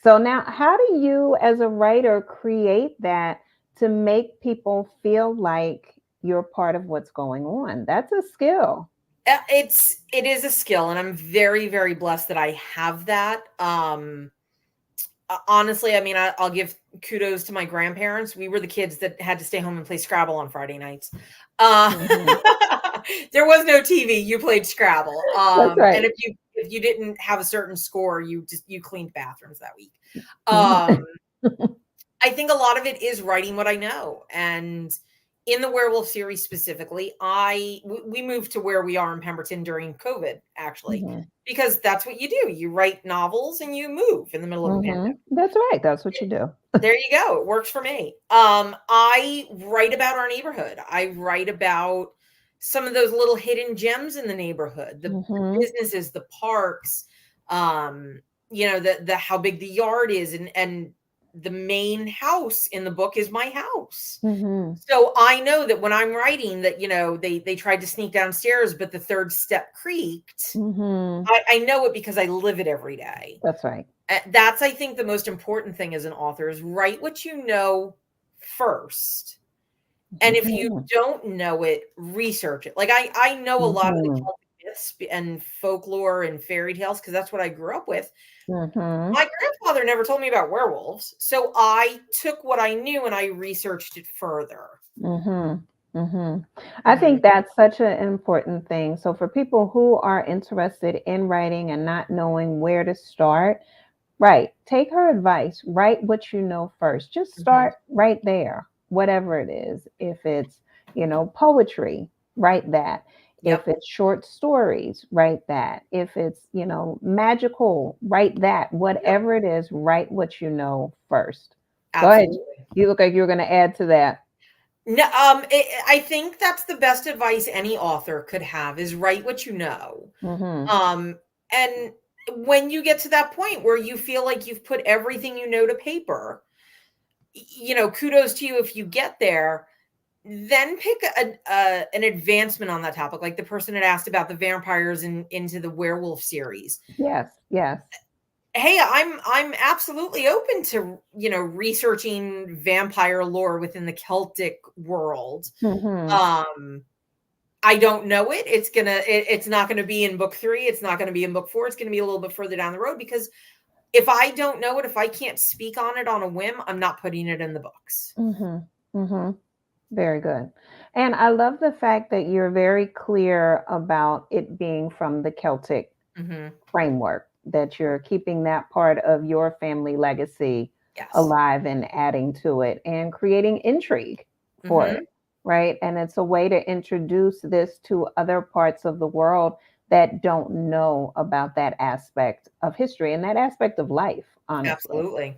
So now, how do you, as a writer, create that to make people feel like you're part of what's going on? That's a skill. It is a skill, and I'm very, very blessed that I have that. Honestly, I mean, I'll give kudos to my grandparents. We were the kids that had to stay home and play Scrabble on Friday nights. There was no TV. You played Scrabble. That's right. And if you didn't have a certain score, you cleaned bathrooms that week. Mhm. I think a lot of it is writing what I know. And in the werewolf series specifically, we moved to where we are in Pemberton during COVID, actually, because that's what you do. You write novels and you move in the middle of a pandemic. That's right. That's what you do. There you go. It works for me. I write about our neighborhood. I write about some of those little hidden gems in the neighborhood, the businesses, the parks, the how big the yard is, and the main house in the book is my house. So I know that when I'm writing that, they tried to sneak downstairs, but the third step creaked. I know it because I live it every day. That's right. That's, I think, the most important thing as an author is write what you know first. And if you don't know it, research it. Like I know a lot of the Celtic myths and folklore and fairy tales because that's what I grew up with. My grandfather never told me about werewolves. So I took what I knew and I researched it further. I think that's such an important thing. So for people who are interested in writing and not knowing where to start, right, take her advice. Write what you know first. Just start right there, whatever it is. If it's, poetry, write that. Yep. If it's short stories, write that. If it's, magical, write that. Whatever it is, write what you know first. Absolutely. Go ahead. You look like you were going to add to that. No, I think that's the best advice any author could have is write what you know. And when you get to that point where you feel like you've put everything you know to paper, kudos to you if you get there. Then pick an advancement on that topic, like the person had asked about the vampires into the werewolf series. Yes. Hey, I'm absolutely open to researching vampire lore within the Celtic world. I don't know it. It's not gonna be in book 3. It's not gonna be in book 4. It's gonna be a little bit further down the road because if I don't know it, if I can't speak on it on a whim, I'm not putting it in the books. Very good. And I love the fact that you're very clear about it being from the Celtic framework, that you're keeping that part of your family legacy alive and adding to it and creating intrigue for it, right? And it's a way to introduce this to other parts of the world that don't know about that aspect of history and that aspect of life, honestly. Absolutely.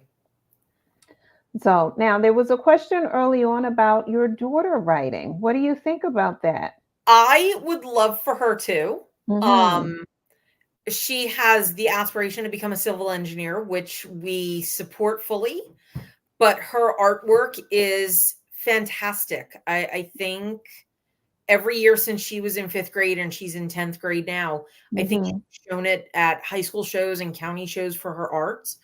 So now there was a question early on about your daughter writing. What do you think about that? I would love for her to. She has the aspiration to become a civil engineer, which we support fully, but her artwork is fantastic. I think every year since she was in 5th grade and she's in 10th grade now, I think she's shown it at high school shows and county shows for her art.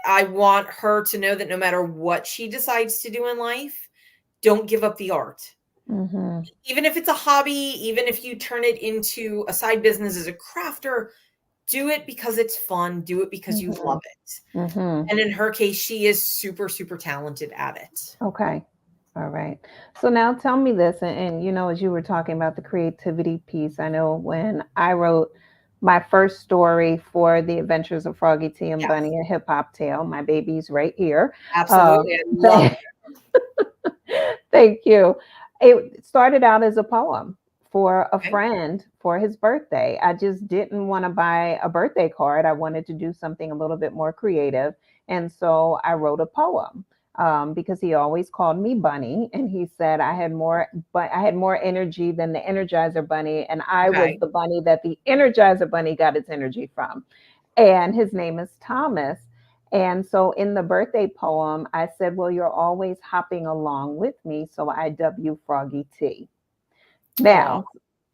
I want her to know that no matter what she decides to do in life, don't give up the art. Even if it's a hobby, even if you turn it into a side business as a crafter, do it because it's fun. Do it because you love it. And in her case, she is super, super talented at it. Okay. All right. So now tell me this, and as you were talking about the creativity piece, I know when I wrote my first story for The Adventures of Froggy T and Bunny, a hip hop tale, my baby's right here. Absolutely. I love it. Thank you. It started out as a poem for a friend for his birthday. I just didn't want to buy a birthday card. I wanted to do something a little bit more creative. And so I wrote a poem. Because he always called me Bunny, and he said I had more energy than the Energizer Bunny, and I was the bunny that the Energizer Bunny got its energy from. And his name is Thomas. And so in the birthday poem, I said, well, you're always hopping along with me. So I W Froggy T. Oh, Now,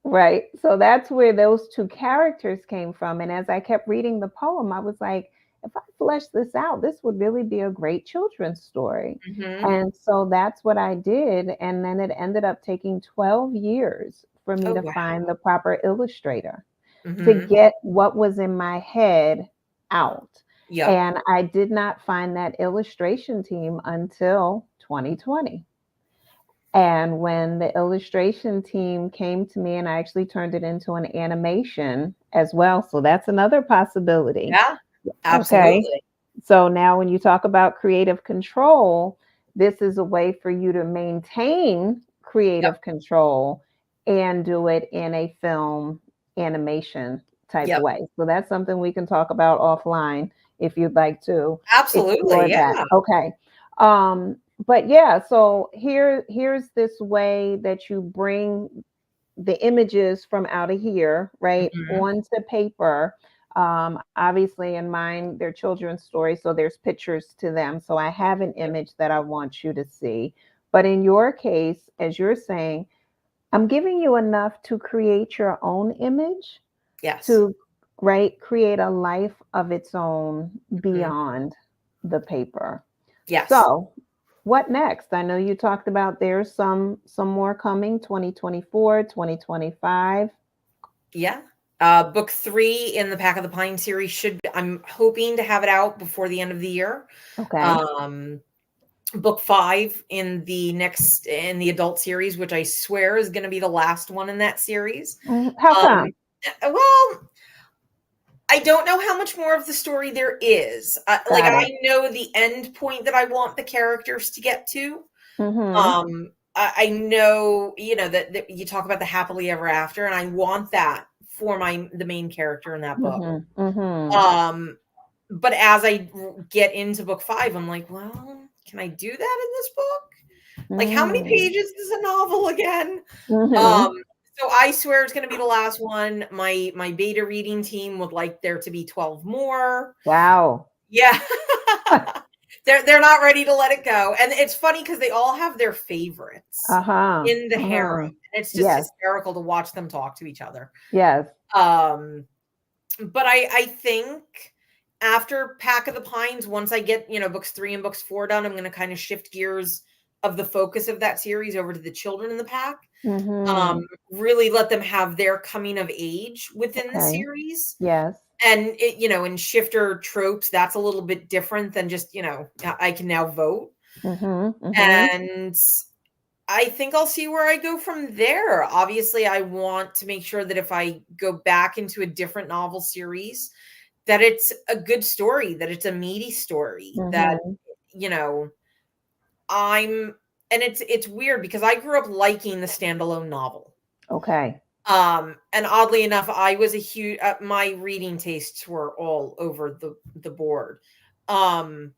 right. So that's where those two characters came from. And as I kept reading the poem, I was like, if I flesh this out, this would really be a great children's story. hmm. And so that's what I did. And then it ended up taking 12 years for me Oh, to wow. find the proper illustrator to Hmm. get what was in my head out. Yep. And I did not find that illustration team until 2020. And when the illustration team came to me, and I actually turned it into an animation as well. So that's another possibility. Yeah, Okay. absolutely. So now when you talk about creative control, this is a way for you to maintain Yep. creative control and do it in a film animation type Yep. way. So that's something we can talk about offline if you'd like to Absolutely. explore Yeah. that. Okay. But yeah, so here's this way that you bring the images from out of here, right, Hmm. onto paper. Obviously, in mine, they're children's stories, so there's pictures to them. So I have an Yep. image that I want you to see. But in your case, as you're saying, I'm giving you enough to create your own image, Yes. to right create a life of its own Hmm. beyond the paper. Yes. So, what next? I know you talked about there's some more coming 2024, 2025. Yeah. Book 3 in the Pack of the Pine series should be, I'm hoping to have it out before the end of the year. Okay. Um, Book 5 in the adult series, which I swear is going to be the last one in that series. Mhm. How Um, come? well, I don't know how much more of the story there is. Like, Got I it. know the end point that I want the characters to get to. Mhm. I know, that you talk about the happily ever after, and I want that for the main character in that book. Mhm. Mhm. Um, but as I get into book 5, I'm like, well, can I do that in this book? Like, how many Mm. pages is a novel again? Um, Mhm. so I swear it's going to be the last one. My beta reading team would like there to be 12 more. Wow. Yeah. They're not ready to let it go. And it's funny because they all have their favorites Uh-huh. in the harem. Uh-huh. And it's just Yes. hysterical to watch them talk to each other. Yes. Um, but I think after Pack of the Pines, once I get, books 3 and books 4 done, I'm gonna kind of shift gears of the focus of that series over to the children in the pack. Um, Mhm. really let them have their coming of age within the Okay. series. Yes. And it, in shifter tropes, that's a little bit different than just, I can now vote. Mhm. Mhm. And I think I'll see where I go from there. Obviously, I want to make sure that if I go back into a different novel series, that it's a good story, that it's a meaty story, that, Mhm. you know, I'm and it's weird because I grew up liking the standalone novel. Okay. And oddly enough, I was a huge my reading tastes were all over the board. Um,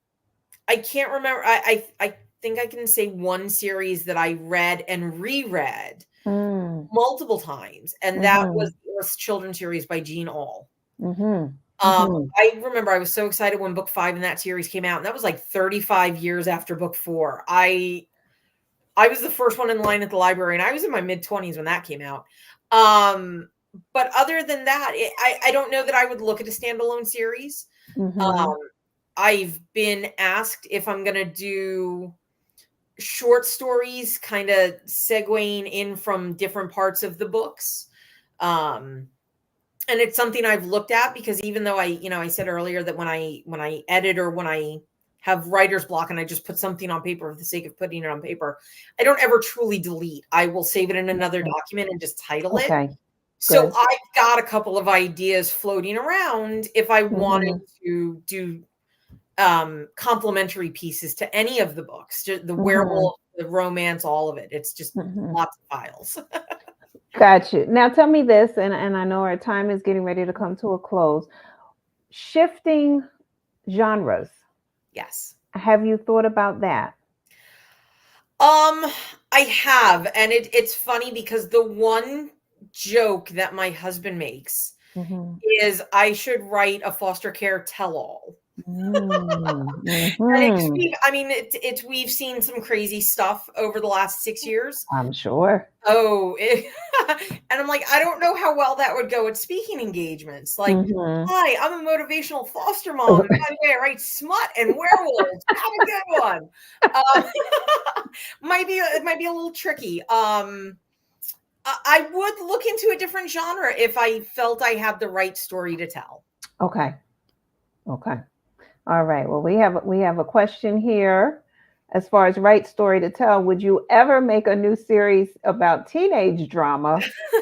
I can't remember. I think I can say one series that I read and reread Mm. multiple times, and that was Mhm. the Earth's Children series by Jean Auel. Mhm. Mhm. I remember I was so excited when book 5 in that series came out, and that was like 35 years after book 4. I was the first one in line at the library, and I was in my mid-20s when that came out. But other than that, I don't know that I would look at a standalone series. Mhm. Um, I've been asked if I'm gonna do short stories, kind of segueing in from different parts of the books. Um, and it's something I've looked at because even though I said earlier that when I edit or when I have writer's block and I just put something on paper for the sake of putting it on paper, I don't ever truly delete. I will save it in another Mhm. document and just title it. Okay. So Good. I've got a couple of ideas floating around if I wanted Mhm. to do complementary pieces to any of the books, the Mhm. werewolf, the romance, all of it. It's just Mhm. lots of files. Got you. Now tell me this, and I know our time is getting ready to come to a close. Shifting genres. Yes. Have you thought about that? Um, I have, and it's funny because the one joke that my husband makes Mhm. is I should write a foster care tell-all. And Mm-hmm. I mean, we've seen some crazy stuff over the last 6 years. I'm sure. Oh, and I'm like, I don't know how well that would go at speaking engagements. Like, Mm-hmm. hi, I'm a motivational foster mom. And by the way, I write smut and werewolves. Have a good one. Um, it might be a little tricky. I would look into a different genre if I felt I had the right story to tell. Okay. Okay. All right. Well, we have a question here. As far as right story to tell, would you ever make a new series about teenage drama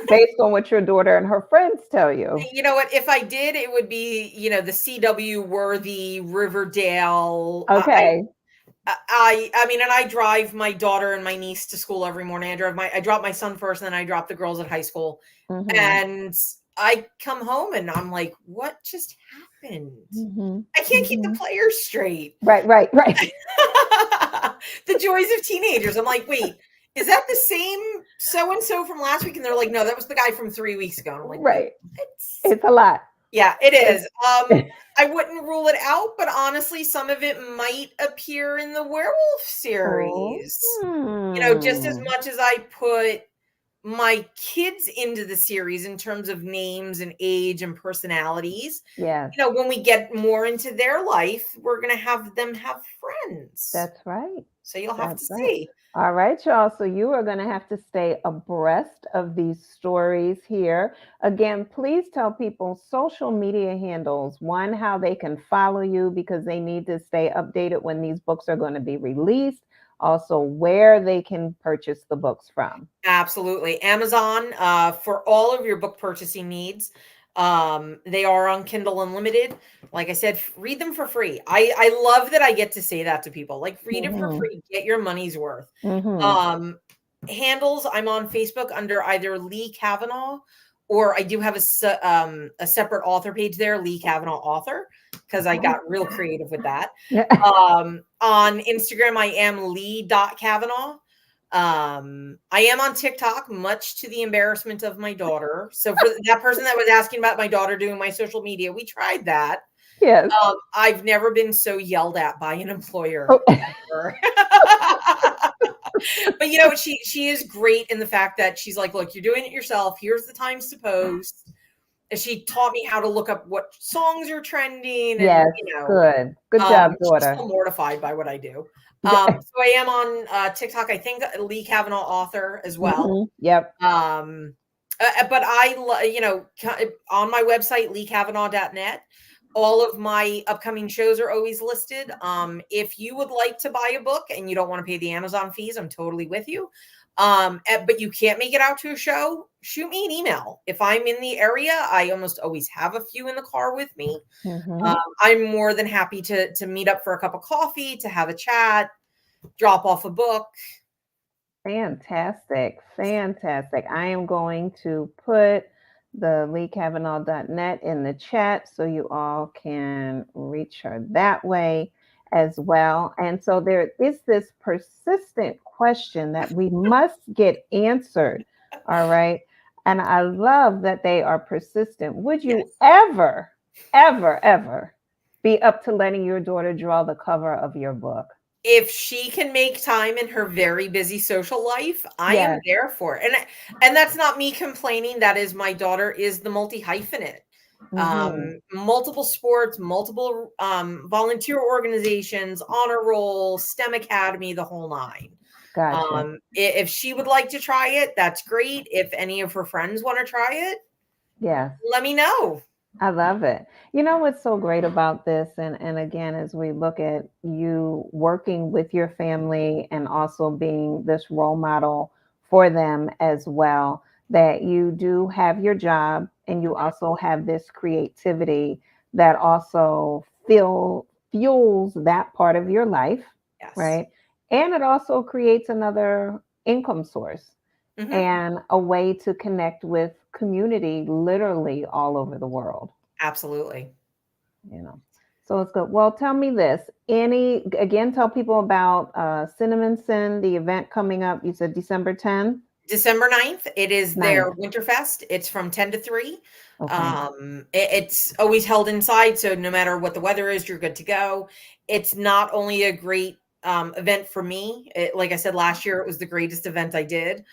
based on what your daughter and her friends tell you? You know what? If I did, it would be, the CW worthy Riverdale. Okay. I mean, and I drive my daughter and my niece to school every morning. I drop my son first, and then I drop the girls at high school. Mm-hmm. And I come home and I'm like, what just happened? Mm-hmm. I can't keep the Mm-hmm. players straight. Right. Right. Right. The joys of teenagers. I'm like, wait, is that the same so and so from last week? And they're like, no, that was the guy from 3 weeks ago. And I'm like, wait, Right. what? It's a lot. Yeah, it is. It's, I wouldn't rule it out, but honestly, some of it might appear in the werewolf oh. series. Just as Hmm. much as I put my kids into the series in terms of names and age and personalities, Yes. when we get more into their life, we're going to have them have friends. That's right. So you'll have to That's right. see. All right, y'all. So you are going to have to stay abreast of these stories here. Again, please tell people social media handles, one, how they can follow you because they need to stay updated when these books are going to be released. Also, where they can purchase the books from. Absolutely. Amazon, for all of your book purchasing needs. They are on Kindle Unlimited. Like I said, read them for free. I love that I get to say that to people. Like, read it for Mm-hmm. free. Get your money's worth. Mm-hmm. Handles, I'm on Facebook under either Leigh Cavanagh, or I do have a separate author page there, Leigh Cavanagh author, because I got real creative with that. Yeah. On Instagram, I am Leigh.Cavanagh. I am on TikTok, much to the embarrassment of my daughter. So for that person that was asking about my daughter doing my social media, we tried that. Yes. I've never been so yelled at by an employer. Oh. But she is great in the fact that she's like, look, you're doing it yourself. Here's the times to post. And she taught me how to look up what songs are trending. And, Yes. Good. Good job, she's daughter. still mortified by what I do. So I am on TikTok. I think Leigh Cavanagh author as well. Mm-hmm. Yep. But on my website, leighcavanagh.net, all of my upcoming shows are always listed. If you would like to buy a book and you don't want to pay the Amazon fees, I'm totally with you. But you can't make it out to a show, shoot me an email. If I'm in the area, I almost always have a few in the car with me. Mm-hmm. I'm more than happy to meet up for a cup of coffee, to have a chat, drop off a book. Fantastic. Fantastic. I am going to put the leighcavanagh.net in the chat so you all can reach her that way as well. And so there is this persistent question that we must get answered. All right. And I love that they are persistent. Would you ever, ever be up to letting your daughter draw the cover of your book? If she can make time in her very busy social life, I am there for it. And that's not me complaining. That is, my daughter is the multi-hyphenate. Multiple sports, multiple volunteer organizations, honor roll, STEM Academy, the whole nine. Gotcha. If she would like to try it, that's great. If any of her friends want to try it, let me know. I love it. You know what's so great about this, and again, as we look at you working with your family and also being this role model for them as well, that you do have your job and you also have this creativity that also fuels that part of your life, right? And it also creates another income source and a way to connect with community literally all over the world. Absolutely. So it's good. Well, tell me this. Tell people about Cinnamon Sin, the event coming up. You said December 10th? December 9th. It is their 9th. Winterfest. It's from 10 to 3. Okay. It's always held inside, so no matter what the weather is, you're good to go. It's not only a great event for me. Like I said, last year, it was the greatest event I did.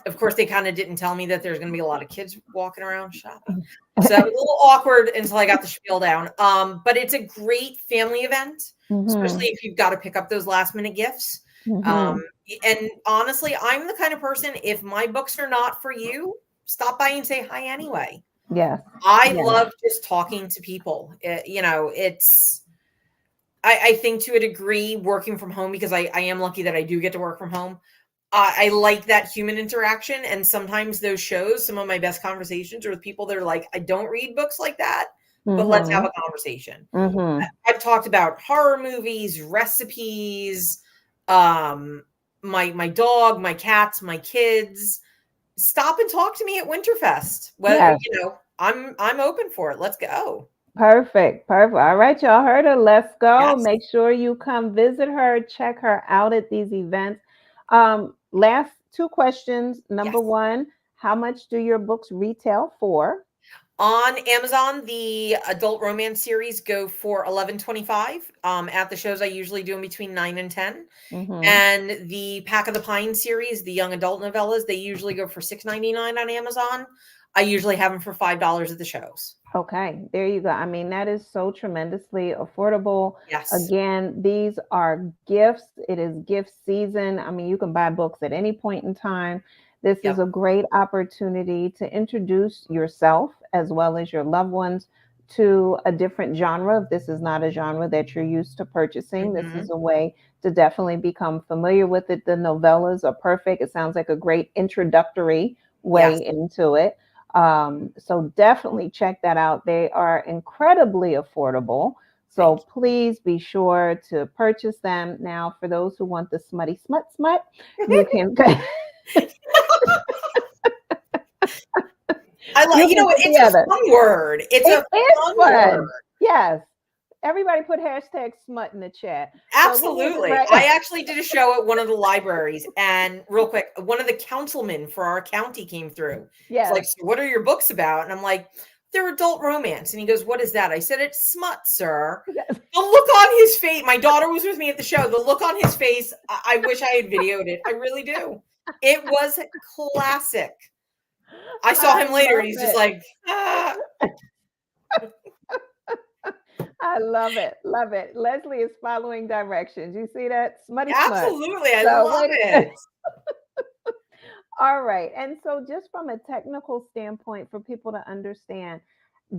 Of course, they kind of didn't tell me that there's going to be a lot of kids walking around shopping. So it was a little awkward until I got the spiel down. But it's a great family event, especially if you've got to pick up those last minute gifts. And honestly, I'm the kind of person, if my books are not for you, stop by and say hi anyway. Yes. I Yes. love just talking to people. I think to a degree, working from home, because I am lucky that I do get to work from home. I like that human interaction. And sometimes those shows, some of my best conversations are with people that are like, I don't read books like that, but let's have a conversation. I've talked about horror movies, recipes, my dog, my cats, my kids. Stop and talk to me at Winterfest. Well, I'm open for it. Let's go. Perfect. All right, y'all heard her. Let's go. Yes. Make sure you come visit her, check her out at these events. Last 2 questions. Number 1, how much do your books retail for? On Amazon, the adult romance series go for $11.25. At the shows, I usually do them between 9 and 10. And the Pack of the Pine series, the young adult novellas, they usually go for $6.99 on Amazon. I usually have them for $5 at the shows. Okay, there you go. I mean, that is so tremendously affordable. Yes. Again, these are gifts. It is gift season. I mean, you can buy books at any point in time. This is a great opportunity to introduce yourself as well as your loved ones to a different genre. If this is not a genre that you're used to purchasing, this is a way to definitely become familiar with it. The novellas are perfect. It sounds like a great introductory way into it. So definitely check that out. They are incredibly affordable. So please be sure to purchase them. Now, for those who want the smutty smut, you can. I like, it's a fun word. It's a fun word. Yes. Everybody put hashtag smut in the chat. Absolutely. So I actually did a show at one of the libraries, and real quick, one of the councilmen for our county came through. It's like, so what are your books about? And I'm like, they're adult romance. And he goes, what is that? I said, it's smut, sir. The look on his face, my daughter was with me at the show. The look on his face, I wish I had videoed it. I really do. It was classic. I saw him later and he's just like, ah. I love it. Love it. Leslie is following directions. You see that? Smutty Absolutely. I love it. All right. And so just from a technical standpoint for people to understand,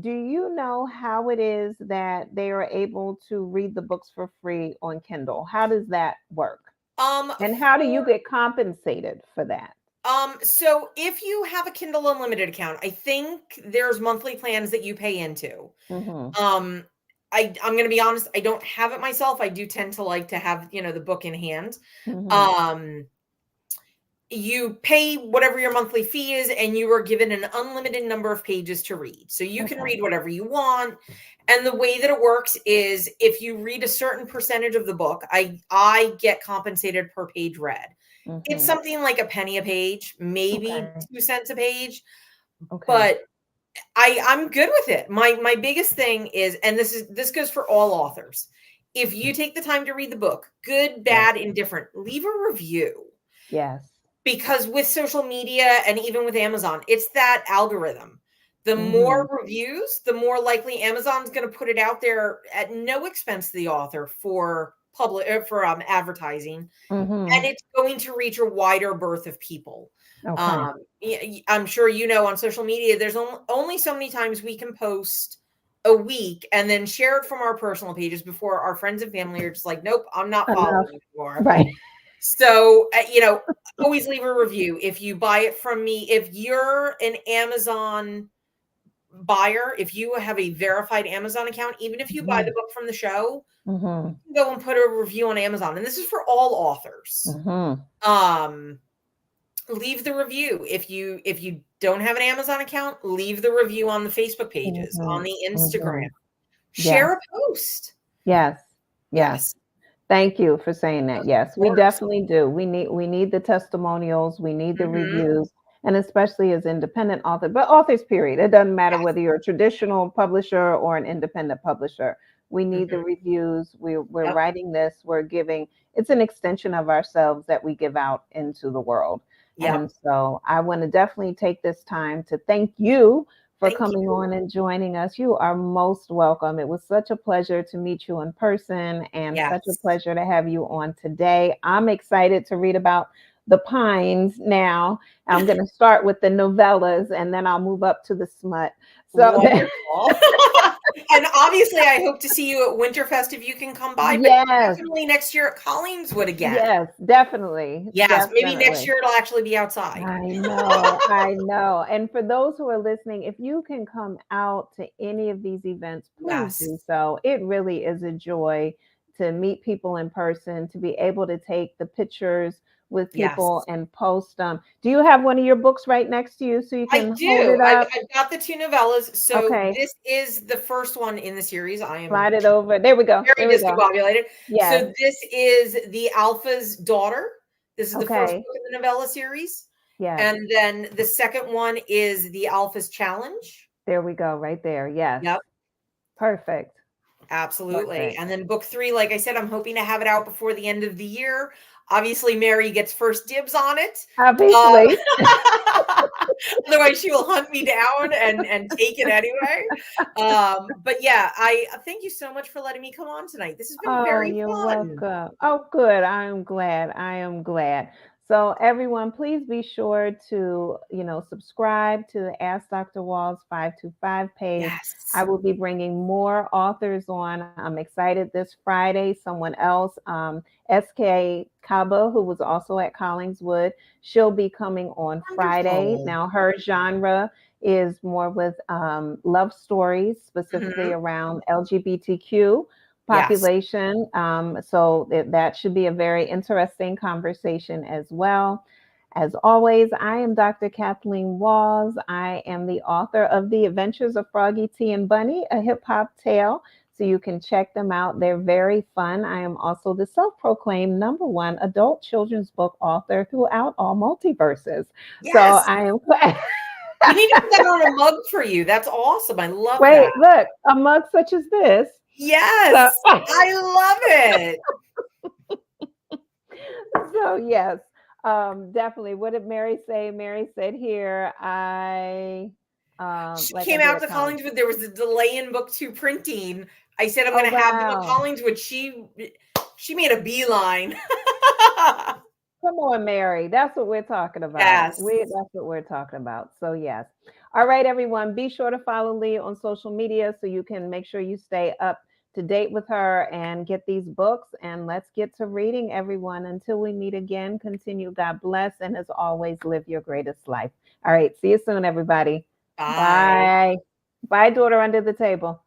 do you know how it is that they are able to read the books for free on Kindle? How does that work? And how do you get compensated for that? So if you have a Kindle Unlimited account, I think there's monthly plans that you pay into. I'm going to be honest, I don't have it myself. I do tend to like to have, the book in hand. You pay whatever your monthly fee is, and you are given an unlimited number of pages to read. So you can read whatever you want. And the way that it works is if you read a certain percentage of the book, I get compensated per page read. It's something like a penny a page, maybe 2 cents a page. But I'm good with it. My biggest thing is, and this goes for all authors. If you take the time to read the book, good, bad, indifferent, leave a review. Yes. Because with social media and even with Amazon, it's that algorithm. The more reviews, the more likely Amazon's going to put it out there at no expense to the author for advertising, and it's going to reach a wider berth of people. I'm sure on social media, there's only so many times we can post a week and then share it from our personal pages before our friends and family are just like, nope, I'm not following anymore. Right. So, always leave a review. If you buy it from me, if you're an Amazon buyer, if you have a verified Amazon account, even if you buy the book from the show, you can go and put a review on Amazon. And this is for all authors. Leave the review. If you don't have an Amazon account, leave the review on the Facebook pages, on the Instagram. Share a post. Yes. Thank you for saying that. Of Yes, we course. definitely do. We need the testimonials, we need the Mhm. reviews, and especially as independent author, but authors period. It doesn't matter Yes. whether you're a traditional publisher or an independent publisher. We need the Mhm. reviews. We're Yep. writing this, we're giving it's an extension of ourselves that we give out into the world. Yep. And so I want to definitely take this time to thank you for Thank coming you. on and joining us. You are most welcome. It was such a pleasure to meet you in person and such a Yes. pleasure to have you on today. I'm excited to read about the Pines now. I'm going to start with the novellas and then I'll move up to the smut. So, Wonderful. And obviously, I hope to see you at Winterfest if you can come by, but yes, definitely next year at Collingswood again. yes, definitely, Yes, maybe next definitely. year it'll actually be outside. I know, I know. And for those who are listening, if you can come out to any of these events, please Yes. do so. It really is a joy to meet people in person, to be able to take the pictures with people Yes. and post them. Do you have one of your books right next to you so you I can hold do. it I've up? I've got the 2 novellas. So Okay, this is the first one in the series. I am slide it over. There we go. very There we go. discombobulated. Yes. So this is the Alpha's daughter. This is the first Okay. book in the novella series. Yes. And then the second one is the Alpha's challenge. There we go. Right there. Yes. Yep. Perfect. Absolutely. Perfect. And then book 3, like I said, I'm hoping to have it out before the end of the year. Obviously, Mary gets first dibs on it. Um, Obviously. otherwise, she will hunt me down and take it anyway. But yeah, I thank you so much for letting me come on tonight. This has been Oh, very you're fun. welcome. Oh, good. I am glad. I am glad. So, everyone, please be sure to, subscribe to the Ask Dr. Wall's 525 page. I Yes. will be bringing more authors on. I'm excited this Friday. Someone else, SK Kaba, who was also at Collingswood, she'll be coming on Friday. Wonderful. Now, her genre is more with love stories, specifically Mhm. around LGBTQ Yes. population. So that should be a very interesting conversation as well. As always, I am Dr. Kathleen Walls. I am the author of The Adventures of Froggy T and Bunny, a hip hop tale. So you can check them out. They're very fun. I am also the self proclaimed #1 adult children's book author throughout all multiverses. So Yes. I am. We need to put that on a mug for you. That's awesome. I love that. Wait, look, a mug such as this. So, Yes. I love it. so yes, definitely. What did Mary say? Mary said here, She like I came did out at to college. Collingswood. There was a delay in book 2 printing. I said I'm Oh going to have them at wow. Collingswood. She made a beeline. Come on, Mary. That's what we're talking about. Yes. That's what we're talking about. So yes. All right, everyone. Be sure to follow Leigh on social media so you can make sure you stay up to date with her and get these books. And let's get to reading, everyone. Until we meet again, continue. God bless. And as always, live your greatest life. All right. See you soon, everybody. Bye. Bye. Bye, daughter under the table.